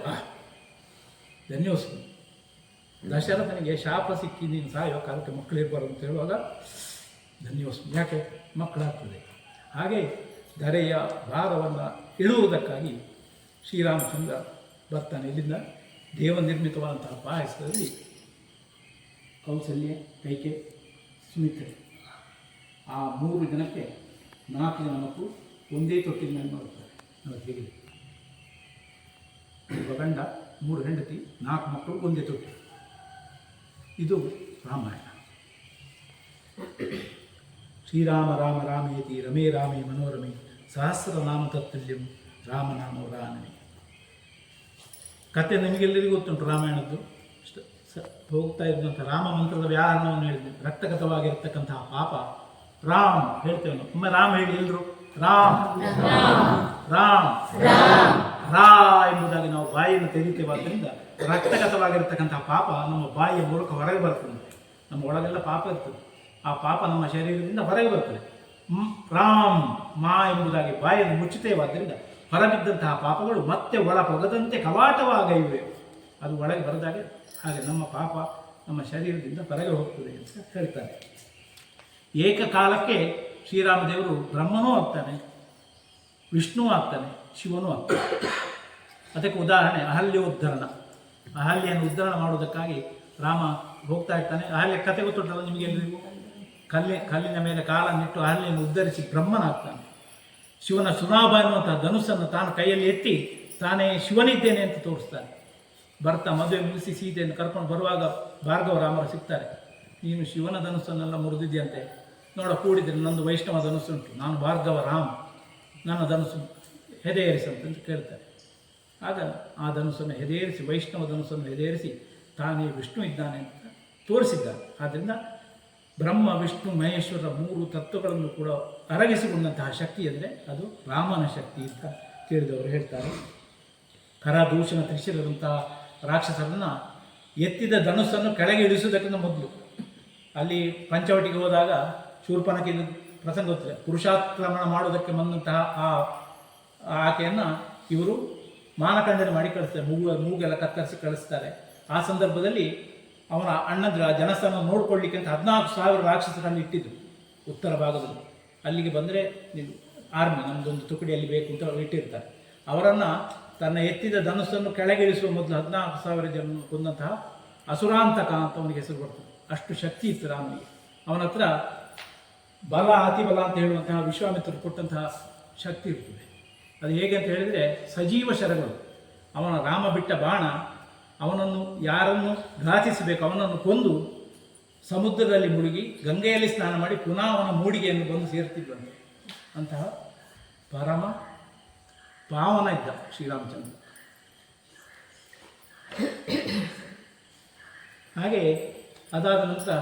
Speaker 1: ಧನ್ಯೋಸ್ಮಿ. ದಶರಥನಿಗೆ ಶಾಪ ಸಿಕ್ಕಿ ನೀನು ಸಾಯೋಕ್ಕಾಗುತ್ತೆ, ಮಕ್ಕಳಿರ್ಬಾರ್ದು ಅಂತ ಹೇಳುವಾಗ ಧನ್ಯೋಸ್ಮಿ. ಯಾಕೆ? ಮಕ್ಕಳಾಗ್ತದೆ. ಹಾಗೆ ಧರೆಯ ಭಾರವನ್ನು ಇಳುವುದಕ್ಕಾಗಿ ಶ್ರೀರಾಮಚಂದ್ರ ಬರ್ತಾನೆ. ಇಲ್ಲಿಂದ ದೇವನಿರ್ಮಿತವಾದಂತಹ ಪಾಯಸದಲ್ಲಿ ಕೌಸಲ್ಯ, ಕೈಕೆ, ಸುಮಿತ್ರೆ ಆ 3 ಜನಕ್ಕೆ 4 ಜನ ಮಕ್ಕಳು ಒಂದೇ ತೊಟ್ಟಿಲಿನಲ್ಲಿ ಮಾಡುತ್ತಾರೆ. ನಾವು ಹೇಗಿದೆ, ಒಬ್ಬ ಗಂಡ, 3 ಹೆಂಡತಿ, 4 ಮಕ್ಕಳು ಒಂದೇ ತೊಟ್ಟಿ. ಇದು ರಾಮಾಯಣ. ಶ್ರೀರಾಮ ರಾಮ ರಾಮೇತಿ ರಮೇ ರಾಮೇ ಮನೋರಮೆ ಸಹಸ್ರನಾಮ ತತ್ತುಲ್ಯಂ ರಾಮನಾಮ ವರಾನನೆ. ಕತೆ ನಿಮಗೆಲ್ಲರಿಗೂ ಗೊತ್ತುಂಟು ರಾಮಾಯಣದ್ದು. ಹೋಗ್ತಾ ಇದ್ದಂಥ ರಾಮ ಮಂತ್ರದ ವ್ಯಾಹರಣವನ್ನು ಹೇಳಿದ್ದೆ. ರಕ್ತಗತವಾಗಿರ್ತಕ್ಕಂತಹ ಪಾಪ ರಾಮ್ ಹೇಳ್ತೇವೆ ನಾವು. ಒಮ್ಮೆ ರಾಮ ಹೇಳಿ ಎಲ್ಲರೂ ರಾಮ್ ರಾಮ್ ರಾ ಎಂಬುದಾಗಿ ನಾವು ಬಾಯಿಯನ್ನು ತೆರೀತೇವಾದ್ದರಿಂದ ರಕ್ತಗತವಾಗಿರ್ತಕ್ಕಂಥ ಪಾಪ ನಮ್ಮ ಬಾಯಿಯ ಮೂಲಕ ಹೊರಗೆ ಬರ್ತದೆ. ನಮ್ಮ ಒಳಗೆಲ್ಲ ಪಾಪ ಇರ್ತದೆ, ಆ ಪಾಪ ನಮ್ಮ ಶರೀರದಿಂದ ಹೊರಗೆ ಬರ್ತದೆ. ರಾಮ್ ಮಾ ಎಂಬುದಾಗಿ ಬಾಯಿಯನ್ನು ಮುಚ್ಚುತ್ತೇವಾದ್ದರಿಂದ ಹೊರಬಿದ್ದಂತಹ ಪಾಪಗಳು ಮತ್ತೆ ಒಳ ಹೊಗದಂತೆ ಕವಾಟವಾಗೈವೆ. ಅದು ಒಳಗೆ ಬರದಾಗ ಹಾಗೆ ನಮ್ಮ ಪಾಪ ನಮ್ಮ ಶರೀರದಿಂದ ಹೊರಗೆ ಹೋಗ್ತದೆ ಅಂತ ಹೇಳ್ತಾರೆ. ಏಕಕಾಲಕ್ಕೆ ಶ್ರೀರಾಮದೇವರು ಬ್ರಹ್ಮನೂ ಆಗ್ತಾನೆ, ವಿಷ್ಣು ಆಗ್ತಾನೆ, ಶಿವನೂ ಆಗ್ತಾನೆ. ಅದಕ್ಕೆ ಉದಾಹರಣೆ ಅಹಲ್ಯೋದ್ಧರಣ. ಅಹಲ್ಯನ್ನು ಉದ್ಧರಣ ಮಾಡುವುದಕ್ಕಾಗಿ ರಾಮ ಹೋಗ್ತಾ ಇರ್ತಾನೆ. ಅಹಲ್ಯ ಕತೆ ಗೊತ್ತುಂಟಲ್ಲ ನಿಮಗೆಲ್ಲರಿಗೂ. ಕಲ್ಲಿನ ಮೇಲೆ ಕಾಲನ್ನಿಟ್ಟು ಅಹಲ್ಯನ್ನು ಉದ್ಧರಿಸಿ ಬ್ರಹ್ಮನಾಗ್ತಾನೆ. ಶಿವನ ಸುನಾಭ ಎನ್ನುವಂತಹ ಧನುಸ್ಸನ್ನು ತಾನು ಕೈಯಲ್ಲಿ ಎತ್ತಿ ತಾನೇ ಶಿವನಿದ್ದೇನೆ ಅಂತ ತೋರಿಸ್ತಾನೆ. ಬರ್ತಾ ಮದುವೆ ಮುಗಿಸಿ ಸೀತೆಯನ್ನು ಕರ್ಕೊಂಡು ಬರುವಾಗ ಭಾರ್ಗವ ರಾಮರು ಸಿಗ್ತಾರೆ. ನೀನು ಶಿವನ ಧನುಸ್ಸನ್ನೆಲ್ಲ ಮುರಿದಿದ್ಯಂತೆ, ನೋಡ ಕೂಡಿದ್ರೆ ನಂದು ವೈಷ್ಣವ ಧನುಸ್ಸುಂಟು, ನಾನು ಭಾರ್ಗವ ರಾಮ, ನನ್ನ ಧನುಸ್ಸು ಹೆದೆಯೇರಿಸಂತ ಕೇಳ್ತಾರೆ. ಆಗ ಆ ಧನುಸ್ಸನ್ನು ಹೆದೆಯೇರಿಸಿ, ವೈಷ್ಣವ ಧನುಸ್ಸನ್ನು ಹೆದೆಯೇರಿಸಿ ತಾನೇ ವಿಷ್ಣು ಇದ್ದಾನೆ ಅಂತ ತೋರಿಸಿದ್ದಾರೆ. ಆದ್ದರಿಂದ ಬ್ರಹ್ಮ ವಿಷ್ಣು ಮಹೇಶ್ವರ ಮೂರು ತತ್ವಗಳನ್ನು ಕೂಡ ಅರಗಿಸಿಕೊಂಡಂತಹ ಶಕ್ತಿ ಅಂದರೆ ಅದು ರಾಮನ ಶಕ್ತಿ ಅಂತ ಕೇಳಿದವರು ಹೇಳ್ತಾರೆ. ಕರದೂಷಣ ತ್ರಿಶಿರರಂತಹ ರಾಕ್ಷಸರನ್ನು ಎತ್ತಿದ ಧನುಸ್ಸನ್ನು ಕೆಳಗೆ ಇಳಿಸುವುದಕ್ಕಿಂತ ಮೊದಲು ಅಲ್ಲಿ ಪಂಚವಟಿಗೆ ಹೋದಾಗ ಶೂರ್ಪನಖಿ ಪ್ರಸಂಗ ಗೊತ್ತಿದೆ. ಪುರುಷಾಕ್ರಮಣ ಮಾಡುವುದಕ್ಕೆ ಬಂದಂತಹ ಆಕೆಯನ್ನು ಇವರು ಮಾನಖಂಡನೆ ಮಾಡಿ ಕಳಿಸ್ತಾರೆ, ಮೂಗೆಲ್ಲ ಕತ್ತರಿಸಿ ಕಳಿಸ್ತಾರೆ. ಆ ಸಂದರ್ಭದಲ್ಲಿ ಅವನ ಅಣ್ಣಂದ್ರ ಜನಸ್ಥಾನ ನೋಡ್ಕೊಳ್ಳಿಕ್ಕೆ ಅಂತ 14,000 ರಾಕ್ಷಸರಲ್ಲಿ ಇಟ್ಟಿದ್ದು ಉತ್ತರ ಭಾಗದಲ್ಲಿ. ಅಲ್ಲಿಗೆ ಬಂದರೆ ನೀವು ಆರ್ಮಿ ನಮ್ಮದೊಂದು ತುಕಡಿಯಲ್ಲಿ ಬೇಕು ಅಂತ ಇಟ್ಟಿರ್ತಾರೆ. ಅವರನ್ನು ತನ್ನ ಎತ್ತಿದ ಧನುಸ್ಸನ್ನು ಕೆಳಗಿಳಿಸುವ ಮೊದಲು 14,000 ಜನ ಕೊಂದಂತಹ ಅಸುರಾಂತಕ ಅಂತ ಅವನಿಗೆ ಹೆಸರು ಬರ್ತದೆ. ಅಷ್ಟು ಶಕ್ತಿ ಇತ್ತು ರಾಮನಿಗೆ. ಅವನ ಹತ್ರ ಬಲ ಅತಿಬಲ ಅಂತ ಹೇಳುವಂತಹ ವಿಶ್ವಾಮಿತ್ರರು ಕೊಟ್ಟಂತಹ ಶಕ್ತಿ ಇರ್ತದೆ. ಅದು ಹೇಗೆ ಅಂತ ಹೇಳಿದರೆ ಸಜೀವ ಶರಗಳು. ಅವನ ರಾಮ ಬಿಟ್ಟ ಬಾಣ ಅವನನ್ನು ಯಾರನ್ನು ಘಾತಿಸಬೇಕು ಅವನನ್ನು ಕೊಂದು ಸಮುದ್ರದಲ್ಲಿ ಮುಳುಗಿ ಗಂಗೆಯಲ್ಲಿ ಸ್ನಾನ ಮಾಡಿ ಪುನಃ ಅವನ ಮೂಡಿಗೆಯನ್ನು ಬಂದು ಸೇರ್ತಿದ್ದಂತೆ. ಅಂತಹ ಪರಮ ಪಾವನ ಇದ್ದ ಶ್ರೀರಾಮಚಂದ್ರ. ಹಾಗೆ ಅದಾದ ನಂತರ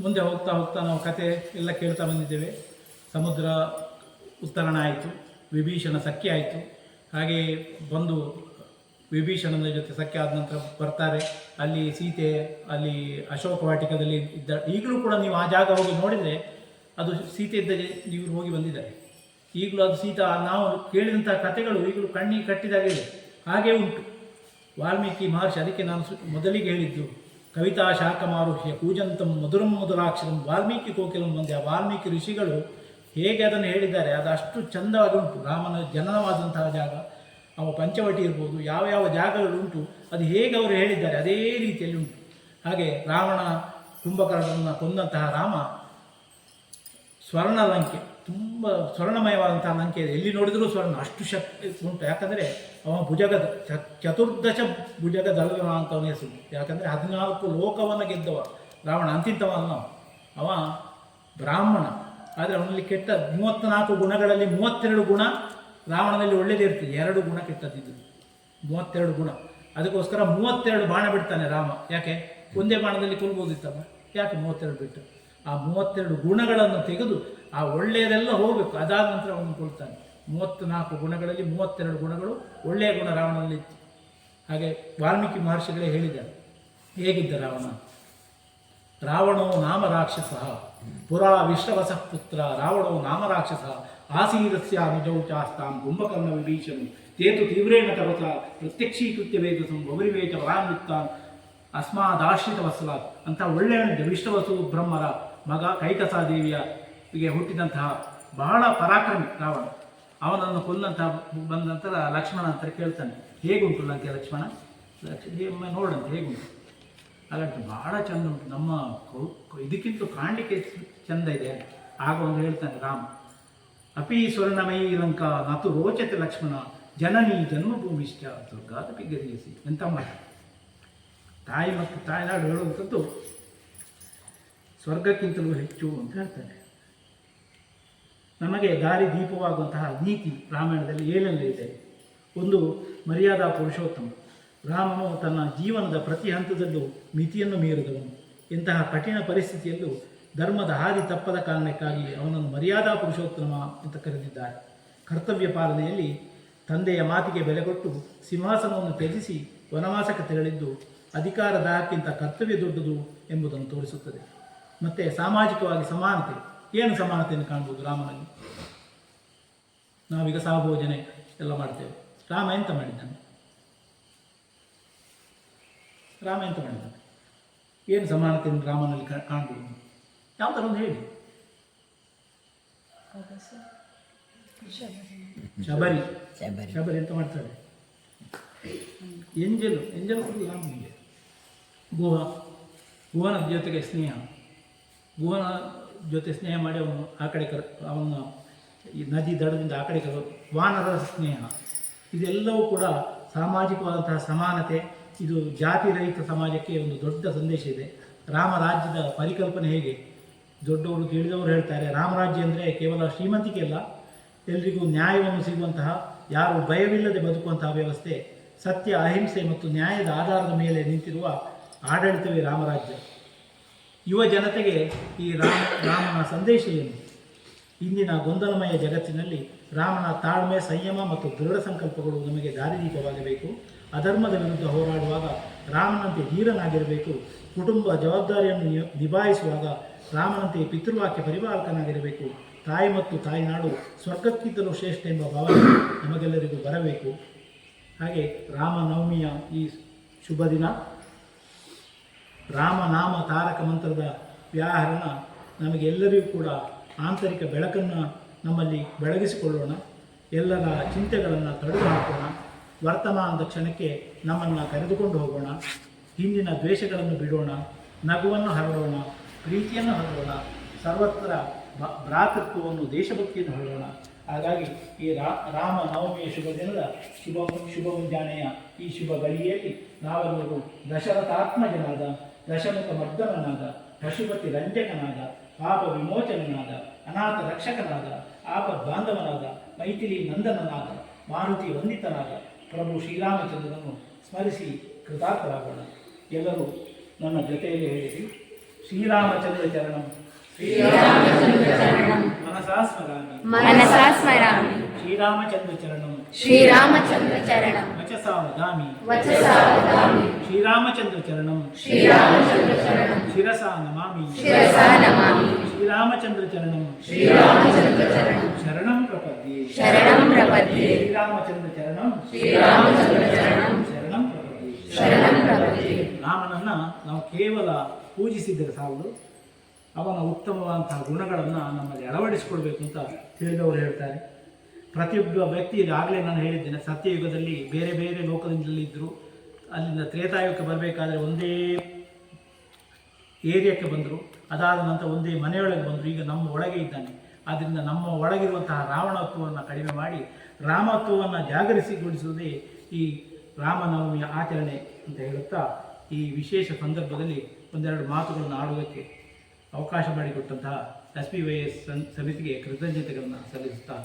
Speaker 1: ಮುಂದೆ ಹೋಗ್ತಾ ಹೋಗ್ತಾ ನಾವು ಕತೆ ಎಲ್ಲ ಕೇಳ್ತಾ ಬಂದಿದ್ದೇವೆ. ಸಮುದ್ರ ಉತ್ತರಣ ಆಯಿತು, ವಿಭೀಷಣ ಸಖ್ಯ ಆಯಿತು. ಹಾಗೆ ಬಂದು ವಿಭೀಷಣನ ಜೊತೆ ಸಖ್ಯ ಆದ ನಂತರ ಬರ್ತಾರೆ. ಅಲ್ಲಿ ಸೀತೆ ಅಲ್ಲಿ ಅಶೋಕ ವಾಟಿಕದಲ್ಲಿ ಇದ್ದ. ಈಗಲೂ ಕೂಡ ನೀವು ಆ ಜಾಗ ಹೋಗಿ ನೋಡಿದರೆ ಅದು ಸೀತೆ ಇದ್ದ ಇವರು ಹೋಗಿ ಬಂದಿದ್ದಾರೆ. ಈಗಲೂ ಅದು ಸೀತಾ ನಾವು ಕೇಳಿದಂಥ ಕಥೆಗಳು ಈಗಲೂ ಕಣ್ಣಿಗೆ ಕಟ್ಟಿದಾಗಿದೆ, ಹಾಗೇ ಉಂಟು. ವಾಲ್ಮೀಕಿ ಮಹರ್ಷಿ, ಅದಕ್ಕೆ ನಾನು ಮೊದಲಿಗೆ ಹೇಳಿದ್ದು ಕವಿತಾ ಶಾಖಮಾರುಹ್ಯ ಕೂಜಂತಂ ಮಧುರಂ ಮಧುರಾಕ್ಷರಂ ವಾಲ್ಮೀಕಿ ಕೋಕಿಲಂ ಬಂದೆ. ಆ ವಾಲ್ಮೀಕಿ ಋಷಿಗಳು ಹೇಗೆ ಅದನ್ನು ಹೇಳಿದ್ದಾರೆ ಅದು ಅಷ್ಟು ಚಂದವಾಗಿ ಉಂಟು. ರಾಮನ ಜನನವಾದಂತಹ ಜಾಗ, ಅವ ಪಂಚವಟಿ ಇರ್ಬೋದು, ಯಾವ ಯಾವ ಜಾಗಗಳುಂಟು ಅದು ಹೇಗೆ ಅವರು ಹೇಳಿದ್ದಾರೆ ಅದೇ ರೀತಿಯಲ್ಲಿ ಉಂಟು. ಹಾಗೆ ರಾವಣ ಕುಂಭಕರ್ಣನನ್ನು ಕೊಂದಂತಹ ರಾಮ ಸ್ವರ್ಣ ಲಂಕೆ, ತುಂಬ ಸ್ವರ್ಣಮಯವಾದಂತಹ ಲಂಕೆ ಇದೆ. ಎಲ್ಲಿ ನೋಡಿದರೂ ಸ್ವರ್ಣ, ಅಷ್ಟು ಶಕ್ತಿ ಉಂಟು. ಯಾಕಂದರೆ ಅವ ಭುಜಗದ ಚತುರ್ದಶ ಭುಜಗದಲ್ವ ಅಂತ ಅವನ ಹೆಸರು. ಯಾಕಂದರೆ 14 ಲೋಕವನ್ನು ಗೆದ್ದವ ರಾವಣ, ಅಂತಿಂತವಲ್ಲ. ಅವ ಬ್ರಾಹ್ಮಣ, ಆದರೆ ಅವನಲ್ಲಿ ಕೆಟ್ಟ 34 ಗುಣಗಳಲ್ಲಿ 32 ಗುಣ ರಾವಣನಲ್ಲಿ ಒಳ್ಳೆಯದೇ ಇರ್ತದೆ, 2 ಗುಣ ಕೆಟ್ಟದ್ದಿದ್ದು 32 ಗುಣ. ಅದಕ್ಕೋಸ್ಕರ 32 ಬಾಣ ಬಿಡ್ತಾನೆ ರಾಮ. ಯಾಕೆ? ಒಂದೇ ಬಾಣದಲ್ಲಿ ಕೊಲ್ಬೋದಿತ್ತಲ್ಲ, ಯಾಕೆ 32 ಬಿಟ್ಟು? ಆ 32 ಗುಣಗಳನ್ನು ತೆಗೆದು ಆ ಒಳ್ಳೆಯದೆಲ್ಲ ಹೋಗಬೇಕು, ಅದಾದ ನಂತರ ಅವನು ಕೊಡ್ತಾನೆ. 34 ಗುಣಗಳಲ್ಲಿ 32 ಗುಣಗಳು ಒಳ್ಳೆಯ ಗುಣ ರಾವಣನಲ್ಲಿ ಇತ್ತು. ಹಾಗೆ ವಾಲ್ಮೀಕಿ ಮಹರ್ಷಿಗಳೇ ಹೇಳಿದ್ದಾರೆ ಹೇಗಿದ್ದ ರಾವಣ. ರಾವಣೋ ನಾಮ ರಾಕ್ಷಸ ಪುರಾ ವಿಶ್ರವಸ ಪುತ್ರ ರಾವಣೋ ನಾಮ ರಾಕ್ಷಸ ಆಸೀರಸ್ಯ ನಿಜೌ ಚಾಸ್ತಾಂ ಕುಂಭಕರ್ಣ ವಿಭೀಷಣು ತೇತು ತೀವ್ರೇಣ ತಪಸ ಪ್ರತ್ಯಕ್ಷೀಕೃತ್ಯ ವೇದಸಂ ಗೌರಿವೇಚ ವರಾನ್ವಿತ್ತಾನ್ ಅಸ್ಮಾದಾಶ್ರಿತ ವತ್ಸಲಾತ್ ಅಂತ ಒಳ್ಳೆಯನಿದ್ದ. ವಿಶ್ವವಸು ಬ್ರಹ್ಮರ ಮಗ ಕೈಕಸಾದೇವಿಯ ಹುಟ್ಟಿದಂತಹ ಬಹಳ ಪರಾಕ್ರಮಿ ರಾವಣ. ಅವನನ್ನು ಕೊಂದಂತಹ ಬಂದ ನಂತರ ಲಕ್ಷ್ಮಣ ಅಂತ ಕೇಳ್ತಾನೆ, ಹೇಗುಂಟು ಲಂಕೆ ಲಕ್ಷ್ಮಣ? ಒಮ್ಮೆ ನೋಡಂತೆ ಹೇಗುಂಟು. ಹಾಗಂತ ಭಾಳ ಚೆಂದ ಉಂಟು, ನಮ್ಮ ಇದಕ್ಕಿಂತ ಕಾಣಲಿಕ್ಕೆ ಚೆಂದ ಇದೆ. ಆಗ ಅವನು ಹೇಳ್ತಾನೆ ರಾಮ, ಅಪಿ ಸ್ವರ್ಣಮಯಿ ಲಂಕಾ ನತು ರೋಚತೆ ಲಕ್ಷ್ಮಣ ಜನನಿ ಜನ್ಮಭೂಮಿಷ್ಠ ದುರ್ಗಾದಪಿ ಗರಿಯಿಸಿ. ಎಂಥ ಮಾಡ ತಾಯಿ ಮತ್ತು ತಾಯಿನಾಡು ಹೇಳುವಂಥದ್ದು ಸ್ವರ್ಗಕ್ಕಿಂತಲೂ ಹೆಚ್ಚು ಅಂತ ಹೇಳ್ತಾನೆ. ನಮಗೆ ದಾರಿ ದೀಪವಾಗುವಂತಹ ನೀತಿ ರಾಮಾಯಣದಲ್ಲಿ ಏನೆಲ್ಲ ಇದೆ. ಒಂದು ಮರ್ಯಾದಾ ಪುರುಷೋತ್ತಮ. ರಾಮನು ತನ್ನ ಜೀವನದ ಪ್ರತಿ ಹಂತದಲ್ಲೂ ಮಿತಿಯನ್ನು ಮೀರಿದವನು. ಇಂತಹ ಕಠಿಣ ಪರಿಸ್ಥಿತಿಯಲ್ಲೂ ಧರ್ಮದ ಹಾದಿ ತಪ್ಪದ ಕಾರಣಕ್ಕಾಗಿ ಅವನನ್ನು ಮರ್ಯಾದಾ ಪುರುಷೋತ್ತಮ ಅಂತ ಕರೆದಿದ್ದಾರೆ. ಕರ್ತವ್ಯ ಪಾಲನೆಯಲ್ಲಿ ತಂದೆಯ ಮಾತಿಗೆ ಬೆಲೆ ಕೊಟ್ಟು ಸಿಂಹಾಸನವನ್ನು ತ್ಯಜಿಸಿ ವನವಾಸಕ್ಕೆ ತೆರಳಿದ್ದು ಅಧಿಕಾರ ದಾಹಕ್ಕಿಂತ ಕರ್ತವ್ಯ ದೊಡ್ಡದು ಎಂಬುದನ್ನು ತೋರಿಸುತ್ತದೆ. ಮತ್ತು ಸಾಮಾಜಿಕವಾಗಿ ಸಮಾನತೆ, ಏನು ಸಮಾನತೆಯನ್ನು ಕಾಣ್ಬೋದು ರಾಮನಲ್ಲಿ? ನಾವೀಗ ಸಹಭೋಜನೆ ಎಲ್ಲ ಮಾಡ್ತೇವೆ. ರಾಮ ಎಂತ ಮಾಡಿದ್ದಾನೆ? ಏನು ಸಮಾನತೆಯನ್ನು ರಾಮನಲ್ಲಿ ಕಾಣ್ಬೋದು? ಯಾವುದಾದ್ರು ಒಂದು ಹೇಳಿ. ಶಬರಿ ಎಂತ ಮಾಡ್ತಾಳೆ? ಎಂಜಲು ಕೊಡಲಿ ರಾಮನಿಗೆ. ಗುಹನ ಜೊತೆಗೆ ಸ್ನೇಹ, ಗುಹನ ಜೊತೆ ಸ್ನೇಹ ಮಾಡಿ ಅವನು ಆ ಕಡೆ ಅವನ ಈ ನದಿ ದಡದಿಂದ ಆ ಕಡೆ ವಾನರ ಸ್ನೇಹ, ಇದೆಲ್ಲವೂ ಕೂಡ ಸಾಮಾಜಿಕವಾದಂತಹ ಸಮಾನತೆ. ಇದು ಜಾತಿ ರಹಿತ ಸಮಾಜಕ್ಕೆ ಒಂದು ದೊಡ್ಡ ಸಂದೇಶ ಇದೆ. ರಾಮರಾಜ್ಯದ ಪರಿಕಲ್ಪನೆ ಹೇಗೆ? ದೊಡ್ಡವರು ಕೇಳಿದವರು ಹೇಳ್ತಾರೆ, ರಾಮರಾಜ್ಯ ಅಂದರೆ ಕೇವಲ ಶ್ರೀಮಂತಿಕೆ ಅಲ್ಲ, ಎಲ್ರಿಗೂ ನ್ಯಾಯವನ್ನು ಸಿಗುವಂತಹ, ಯಾರು ಭಯವಿಲ್ಲದೆ ಬದುಕುವಂತಹ ವ್ಯವಸ್ಥೆ, ಸತ್ಯ, ಅಹಿಂಸೆ ಮತ್ತು ನ್ಯಾಯದ ಆಧಾರದ ಮೇಲೆ ನಿಂತಿರುವ ಆಡಳಿತವೇ ರಾಮರಾಜ್ಯ. ಯುವ ಜನತೆಗೆ ಈ ರಾಮನ ಸಂದೇಶ ಏನು? ಇಂದಿನ ಗೊಂದಲಮಯ ಜಗತ್ತಿನಲ್ಲಿ ರಾಮನ ತಾಳ್ಮೆ, ಸಂಯಮ ಮತ್ತು ದೃಢ ಸಂಕಲ್ಪಗಳು ನಮಗೆ ದಾರಿದೀಪವಾಗಬೇಕು. ಅಧರ್ಮದ ವಿರುದ್ಧ ಹೋರಾಡುವಾಗ ರಾಮನಂತೆ ಧೀರನಾಗಿರಬೇಕು. ಕುಟುಂಬ ಜವಾಬ್ದಾರಿಯನ್ನು ನಿಭಾಯಿಸುವಾಗ ರಾಮನಂತೆ ಪಿತೃವಾಕ್ಯ ಪರಿಪಾಲಕನಾಗಿರಬೇಕು. ತಾಯಿ ಮತ್ತು ತಾಯಿನಾಡು ಸ್ವರ್ಗಕ್ಕಿಂತಲೂ ಶ್ರೇಷ್ಠ ಎಂಬ ಭಾವನೆ ನಮಗೆಲ್ಲರಿಗೂ ಬರಬೇಕು. ಹಾಗೆ ರಾಮನವಮಿಯ ಈ ಶುಭ ದಿನ, ರಾಮನಾಮ ತಾರಕ ಮಂತ್ರದ ವ್ಯಾಹರಣ ನಮಗೆಲ್ಲರಿಗೂ ಕೂಡ ಆಂತರಿಕ ಬೆಳಕನ್ನು ನಮ್ಮಲ್ಲಿ ಬೆಳಗಿಸಿಕೊಳ್ಳೋಣ. ಎಲ್ಲರ ಚಿಂತೆಗಳನ್ನು ತೊಡೆದು ಹಾಕೋಣ. ವರ್ತಮಾನದ ಕ್ಷಣಕ್ಕೆ ನಮ್ಮನ್ನು ಕರೆದುಕೊಂಡು ಹೋಗೋಣ. ಹಿಂದಿನ ದ್ವೇಷಗಳನ್ನು ಬಿಡೋಣ, ನಗುವನ್ನು ಹರಡೋಣ, ಪ್ರೀತಿಯನ್ನು ಹರಡೋಣ, ಸರ್ವತ್ರ ಭ್ರಾತೃತ್ವವನ್ನು, ದೇಶಭಕ್ತಿಯನ್ನು ಹರಡೋಣ. ಹಾಗಾಗಿ ಈ ರಾಮನವಮಿಯ ಶುಭ ದಿನದ ಶುಭ ಮುಂಜಾನೆಯ ಈ ಶುಭ ಗಳಿಗೆಯಲ್ಲಿ ನಾವೆಲ್ಲರೂ ದಶರಥಾತ್ಮಜನಾದ, ದಶಮುಖ ಮರ್ದನನಾದ, ಪಶುಪತಿ ರಂಜಕನಾದ, ಪಾಪ ವಿಮೋಚನನಾದ, ಅನಾಥ ರಕ್ಷಕನಾದ, ಆಪದ್ ಬಾಂಧವನಾದ, ಮೈಥಿಲಿ ನಂದನನಾದ, ಮಾರುತಿ ವಂದಿತನಾದ ಪ್ರಭು ಶ್ರೀರಾಮಚಂದ್ರನನ್ನು ಸ್ಮರಿಸಿ ಕೃತಾರ್ಥರಾಗೋಣ. ಎಲ್ಲರೂ ನನ್ನ ಜೊತೆಯಲ್ಲಿ ಹೇಳಿರಿ. ಶ್ರೀರಾಮಚಂದ್ರ ಚರಣಂ ಮನಸಾ ಸ್ಮರಾಮಿ ಶ್ರೀರಾಮಚಂದ್ರ ಚರಣಂ ವಚಸಾ ವದಾಮಿ ಶ್ರೀರಾಮಚಂದ್ರ ಚರಣಂ ಶಿರಸಾ ನಮಾಮಿ ಶ್ರೀರಾಮಚಂದ್ರ ಚರಣಂ ಶರಣಂ ಪ್ರಪದ್ಯೆ ಶ್ರೀರಾಮಚಂದ್ರ ಚರಣಂ ಶರಣಂ ಪ್ರಪದ್ಯೆ. ರಾಮನನ್ನು ನಾವು ಕೇವಲ ಪೂಜಿಸಿದರೆ ಸಾಲದು, ಅವನ ಉತ್ತಮವಾದಂತಹ ಗುಣಗಳನ್ನು ನಮ್ಮಲ್ಲಿ ಅಳವಡಿಸಿಕೊಳ್ಬೇಕು ಅಂತ ತಿಳಿದವರು ಹೇಳ್ತಾರೆ. ಪ್ರತಿಯೊಬ್ಬ ವ್ಯಕ್ತಿ, ಆಗಲೇ ನಾನು ಹೇಳಿದ್ದೇನೆ, ಸತ್ಯಯುಗದಲ್ಲಿ ಬೇರೆ ಬೇರೆ ಲೋಕದಿಂದಲೇ ಇದ್ದರು. ಅಲ್ಲಿಂದ ತ್ರೇತಾಯುಗಕ್ಕೆ ಬರಬೇಕಾದ್ರೆ ಒಂದೇ ಏರಿಯಾಕ್ಕೆ ಬಂದರು, ಅದಾದ ನಂತರ ಒಂದೇ ಮನೆಯೊಳಗೆ ಬಂದರು. ಈಗ ನಮ್ಮ ಒಳಗೆ ಇದ್ದಾನೆ. ಆದ್ದರಿಂದ ನಮ್ಮ ಒಳಗಿರುವಂತಹ ರಾವಣತ್ವವನ್ನು ಕಡಿಮೆ ಮಾಡಿ ರಾಮತ್ವವನ್ನು ಜಾಗರಿಸಿಗೊಳಿಸುವುದೇ ಈ ರಾಮನವಮಿಯ ಆಚರಣೆ ಅಂತ ಹೇಳುತ್ತಾ, ಈ ವಿಶೇಷ ಸಂದರ್ಭದಲ್ಲಿ ಒಂದೆರಡು ಮಾತುಗಳನ್ನು ಆಡುವುದಕ್ಕೆ ಅವಕಾಶ ಮಾಡಿಕೊಟ್ಟಂತಹ SPYS ಸಮಿತಿಗೆ ಕೃತಜ್ಞತೆಗಳನ್ನು ಸಲ್ಲಿಸುತ್ತಾ